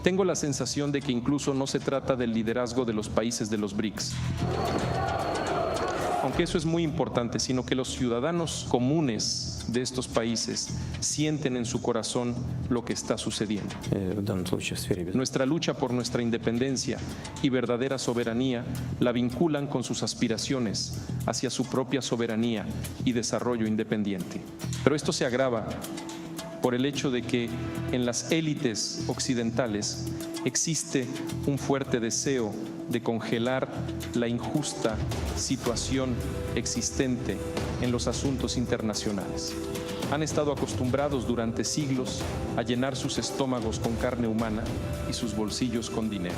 Tengo la sensación de que incluso no se trata del liderazgo de los países de los BRICS, aunque eso es muy importante, sino que los ciudadanos comunes de estos países sienten en su corazón lo que está sucediendo. Nuestra lucha por nuestra independencia y verdadera soberanía la vinculan con sus aspiraciones hacia su propia soberanía y desarrollo independiente. Pero esto se agrava por el hecho de que en las élites occidentales existe un fuerte deseo de congelar la injusta situación existente en los asuntos internacionales. Han estado acostumbrados durante siglos a llenar sus estómagos con carne humana y sus bolsillos con dinero.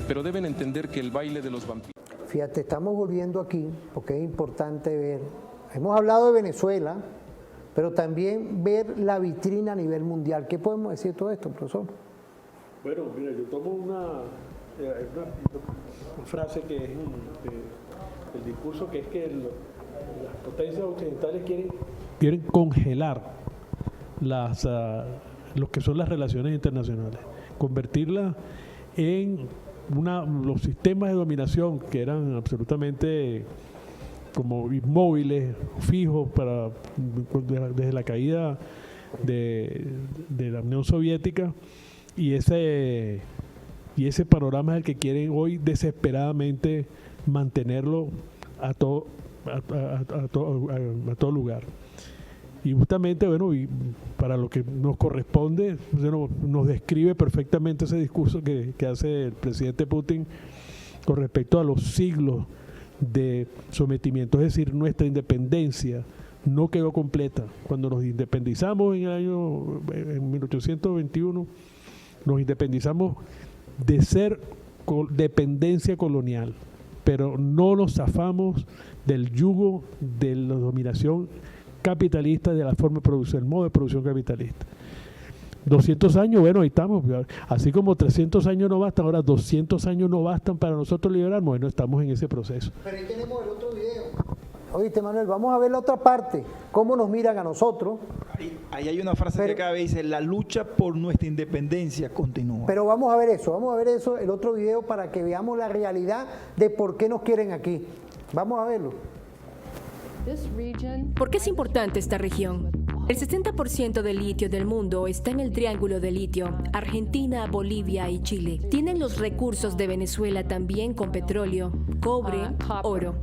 Pero deben entender que el baile de los vampiros... Fíjate, estamos volviendo aquí porque es importante ver, hemos hablado de Venezuela, pero también ver la vitrina a nivel mundial. ¿Qué podemos decir de todo esto, profesor? Bueno, mira, yo tomo una frase que es el discurso, que es que las potencias occidentales quieren congelar lo que son las relaciones internacionales, convertirlas en los sistemas de dominación que eran absolutamente como inmóviles, fijos desde la caída de la Unión Soviética, y ese panorama es el que quieren hoy desesperadamente mantenerlo a todo lugar. Y justamente, bueno, y para lo que nos corresponde, nos describe perfectamente ese discurso que hace el presidente Putin con respecto a los siglos de sometimiento. Es decir, nuestra independencia no quedó completa. Cuando nos independizamos en 1821, nos independizamos de ser dependencia colonial, pero no nos zafamos del yugo de la dominación capitalista, de la forma de producción, el modo de producción capitalista. 200 años, bueno, ahí estamos. Así como 300 años no bastan, ahora 200 años no bastan para nosotros liberarnos. Bueno, estamos en ese proceso. Pero ahí tenemos el otro video. Oíste, Manuel, vamos a ver la otra parte, cómo nos miran a nosotros. Ahí hay una frase que acá dice, la lucha por nuestra independencia continúa. Pero vamos a ver eso, el otro video para que veamos la realidad de por qué nos quieren aquí. Vamos a verlo. ¿Por qué es importante esta región? El 60% del litio del mundo está en el Triángulo de Litio, Argentina, Bolivia y Chile. Tienen los recursos de Venezuela también con petróleo, cobre, oro.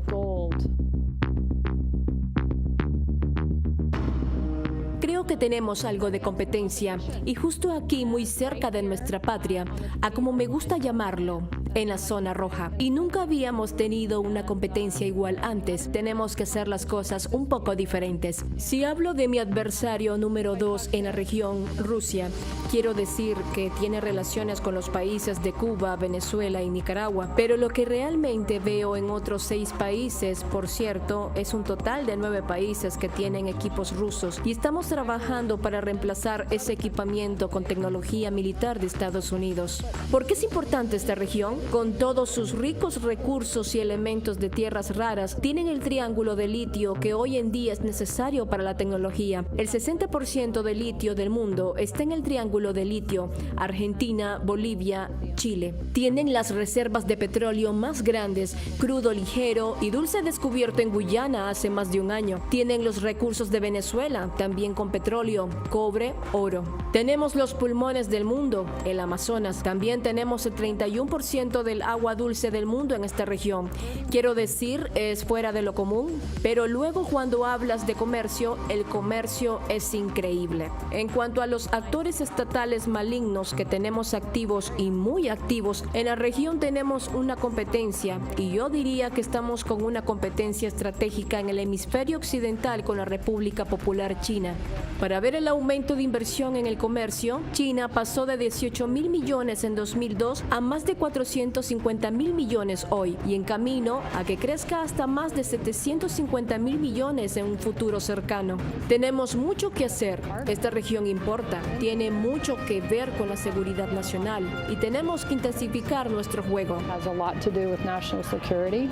Creo que tenemos algo de competencia y justo aquí, muy cerca de nuestra patria, a como me gusta llamarlo, en la zona roja. Y nunca habíamos tenido una competencia igual antes. Tenemos que hacer las cosas un poco diferentes. Si hablo de mi adversario número 2 en la región, Rusia, quiero decir que tiene relaciones con los países de Cuba, Venezuela y Nicaragua. Pero lo que realmente veo en otros 6 países, por cierto, es un total de 9 países que tienen equipos rusos. Y estamos trabajando para reemplazar ese equipamiento con tecnología militar de Estados Unidos. ¿Por qué es importante esta región? Con todos sus ricos recursos y elementos de tierras raras, tienen el triángulo de litio que hoy en día es necesario para la tecnología. El 60% del litio del mundo está en el triángulo de litio, Argentina, Bolivia, Chile. Tienen las reservas de petróleo más grandes, crudo ligero y dulce descubierto en Guyana hace más de un año. Tienen los recursos de Venezuela, también con petróleo, cobre, oro. Tenemos los pulmones del mundo, el Amazonas. También tenemos el 31% del agua dulce del mundo en esta región. Quiero decir, es fuera de lo común, pero luego cuando hablas de comercio, el comercio es increíble. En cuanto a los actores estatales malignos que tenemos activos y muy activos, en la región tenemos una competencia y yo diría que estamos con una competencia estratégica en el hemisferio occidental con la República Popular China. Para ver el aumento de inversión en el comercio, China pasó de 18.000 millones en 2002 a más de 450.000 millones hoy y en camino a que crezca hasta más de 750.000 millones en un futuro cercano. Tenemos mucho que hacer. Esta región importa, tiene mucho que ver con la seguridad nacional y tenemos que intensificar nuestro juego. Has a lot to do with national security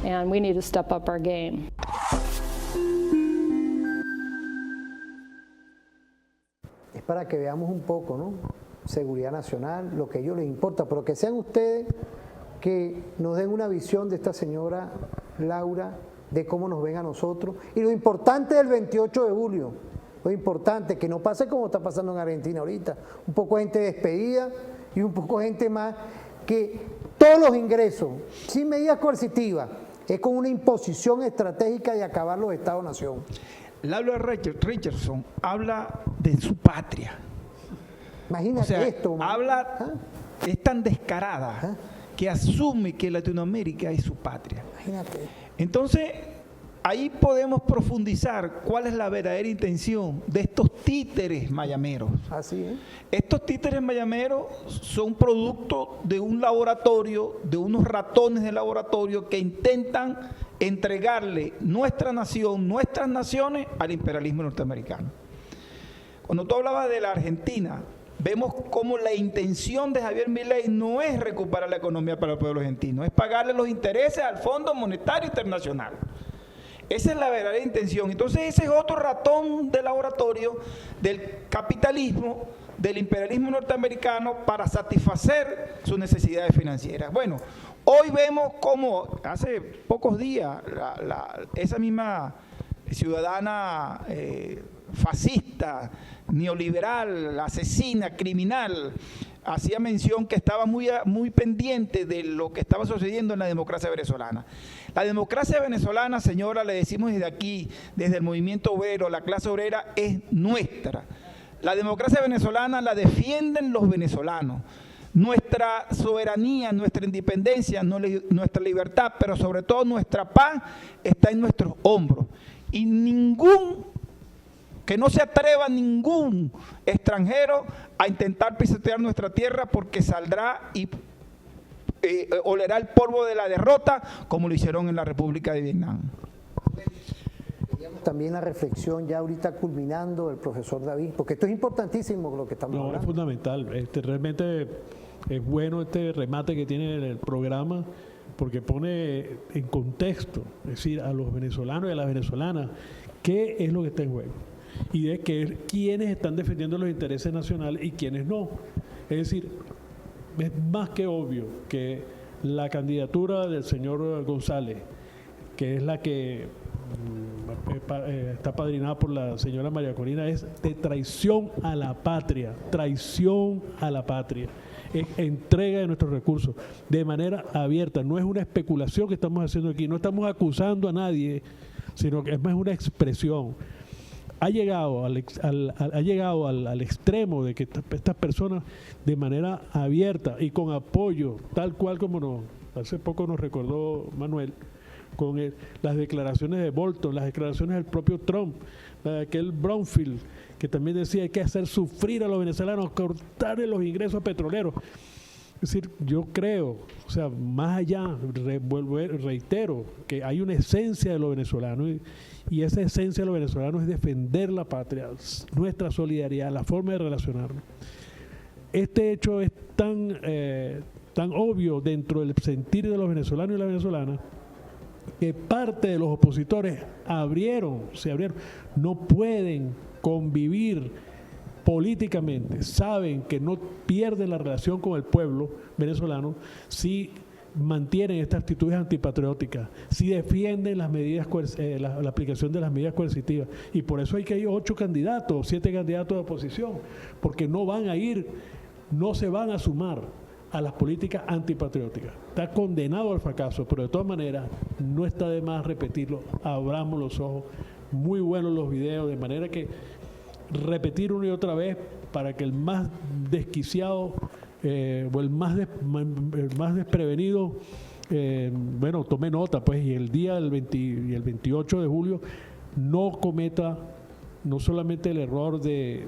and we need to step up our game. Es para que veamos un poco, ¿no? Seguridad nacional, lo que a ellos les importa, pero que sean ustedes que nos den una visión de esta señora Laura, de cómo nos ven a nosotros, y lo importante del 28 de julio, lo importante, que no pase como está pasando en Argentina ahorita, un poco de gente despedida y un poco de gente más, que todos los ingresos, sin medidas coercitivas, es con una imposición estratégica de acabar los Estados-nación. Laura Richardson habla de su patria. Imagínate, o sea, esto. Habla, es tan descarada que asume que Latinoamérica es su patria. Imagínate. Entonces, ahí podemos profundizar cuál es la verdadera intención de estos títeres mayameros. Así es. Estos títeres mayameros son producto de un laboratorio, de unos ratones de laboratorio que intentan entregarle nuestra nación, nuestras naciones al imperialismo norteamericano. Cuando tú hablabas de la Argentina, vemos cómo la intención de Javier Milei no es recuperar la economía para el pueblo argentino, es pagarle los intereses al Fondo Monetario Internacional. Esa es la verdadera intención. Entonces ese es otro ratón de laboratorio del capitalismo, del imperialismo norteamericano para satisfacer sus necesidades financieras. Bueno, hoy vemos cómo hace pocos días esa misma ciudadana fascista, neoliberal, asesina, criminal, hacía mención que estaba muy pendiente de lo que estaba sucediendo en la democracia venezolana. La democracia venezolana, señora, le decimos desde aquí, desde el movimiento obrero, la clase obrera, es nuestra. La democracia venezolana la defienden los venezolanos. Nuestra soberanía, nuestra independencia, nuestra libertad, pero sobre todo nuestra paz está en nuestros hombros. Y que no se atreva ningún extranjero a intentar pisotear nuestra tierra porque saldrá y olerá el polvo de la derrota como lo hicieron en la República de Vietnam. También la reflexión ya ahorita culminando del profesor David, porque esto es importantísimo lo que estamos hablando. Es fundamental, realmente es bueno este remate que tiene el programa, porque pone en contexto, es decir, a los venezolanos y a las venezolanas, qué es lo que está en juego y de quiénes están defendiendo los intereses nacionales y quiénes no. Es decir, es más que obvio que la candidatura del señor González, que es la que está padrinada por la señora María Corina, es de traición a la patria, es entrega de nuestros recursos de manera abierta, no es una especulación que estamos haciendo aquí, no estamos acusando a nadie, sino que es más una expresión. Ha llegado al extremo de que estas personas de manera abierta y con apoyo, tal cual como hace poco nos recordó Manuel, con las declaraciones de Bolton, las declaraciones del propio Trump, aquel Bromfield, que también decía hay que hacer sufrir a los venezolanos, cortarle los ingresos petroleros. Es decir, yo creo, o sea, más allá, reitero, que hay una esencia de los venezolanos y esa esencia de los venezolanos es defender la patria, nuestra solidaridad, la forma de relacionarnos. Este hecho es tan obvio dentro del sentir de los venezolanos y las venezolanas que parte de los opositores se abrieron, no pueden convivir políticamente, saben que no pierden la relación con el pueblo venezolano si mantienen estas actitudes antipatrióticas, si defienden las medidas la aplicación de las medidas coercitivas, y por eso hay 8 candidatos, 7 candidatos de oposición, porque no se van a sumar a las políticas antipatrióticas. Está condenado al fracaso, pero de todas maneras no está de más repetirlo, abramos los ojos, muy buenos los videos, de manera que repetir una y otra vez para que el más desquiciado o el más desprevenido tome nota, pues, y el día del 28 de julio no cometa no solamente el error de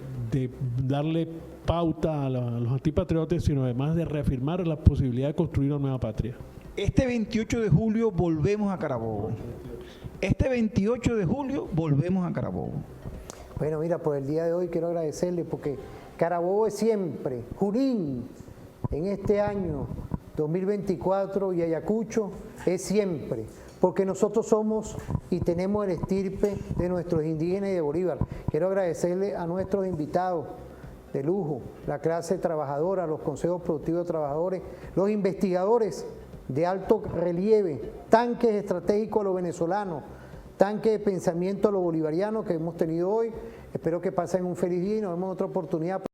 darle pauta a los antipatriotas, sino además de reafirmar la posibilidad de construir una nueva patria. Este 28 de julio volvemos a Carabobo. Bueno, mira, por el día de hoy quiero agradecerle porque Carabobo es siempre, Junín en este año 2024 y Ayacucho es siempre, porque nosotros somos y tenemos el estirpe de nuestros indígenas y de Bolívar. Quiero agradecerle a nuestros invitados de lujo, la clase trabajadora, los consejos productivos de trabajadores, los investigadores de alto relieve, tanques estratégicos a los venezolanos, tanque de pensamiento a los bolivarianos que hemos tenido hoy. Espero que pasen un feliz día y nos vemos en otra oportunidad.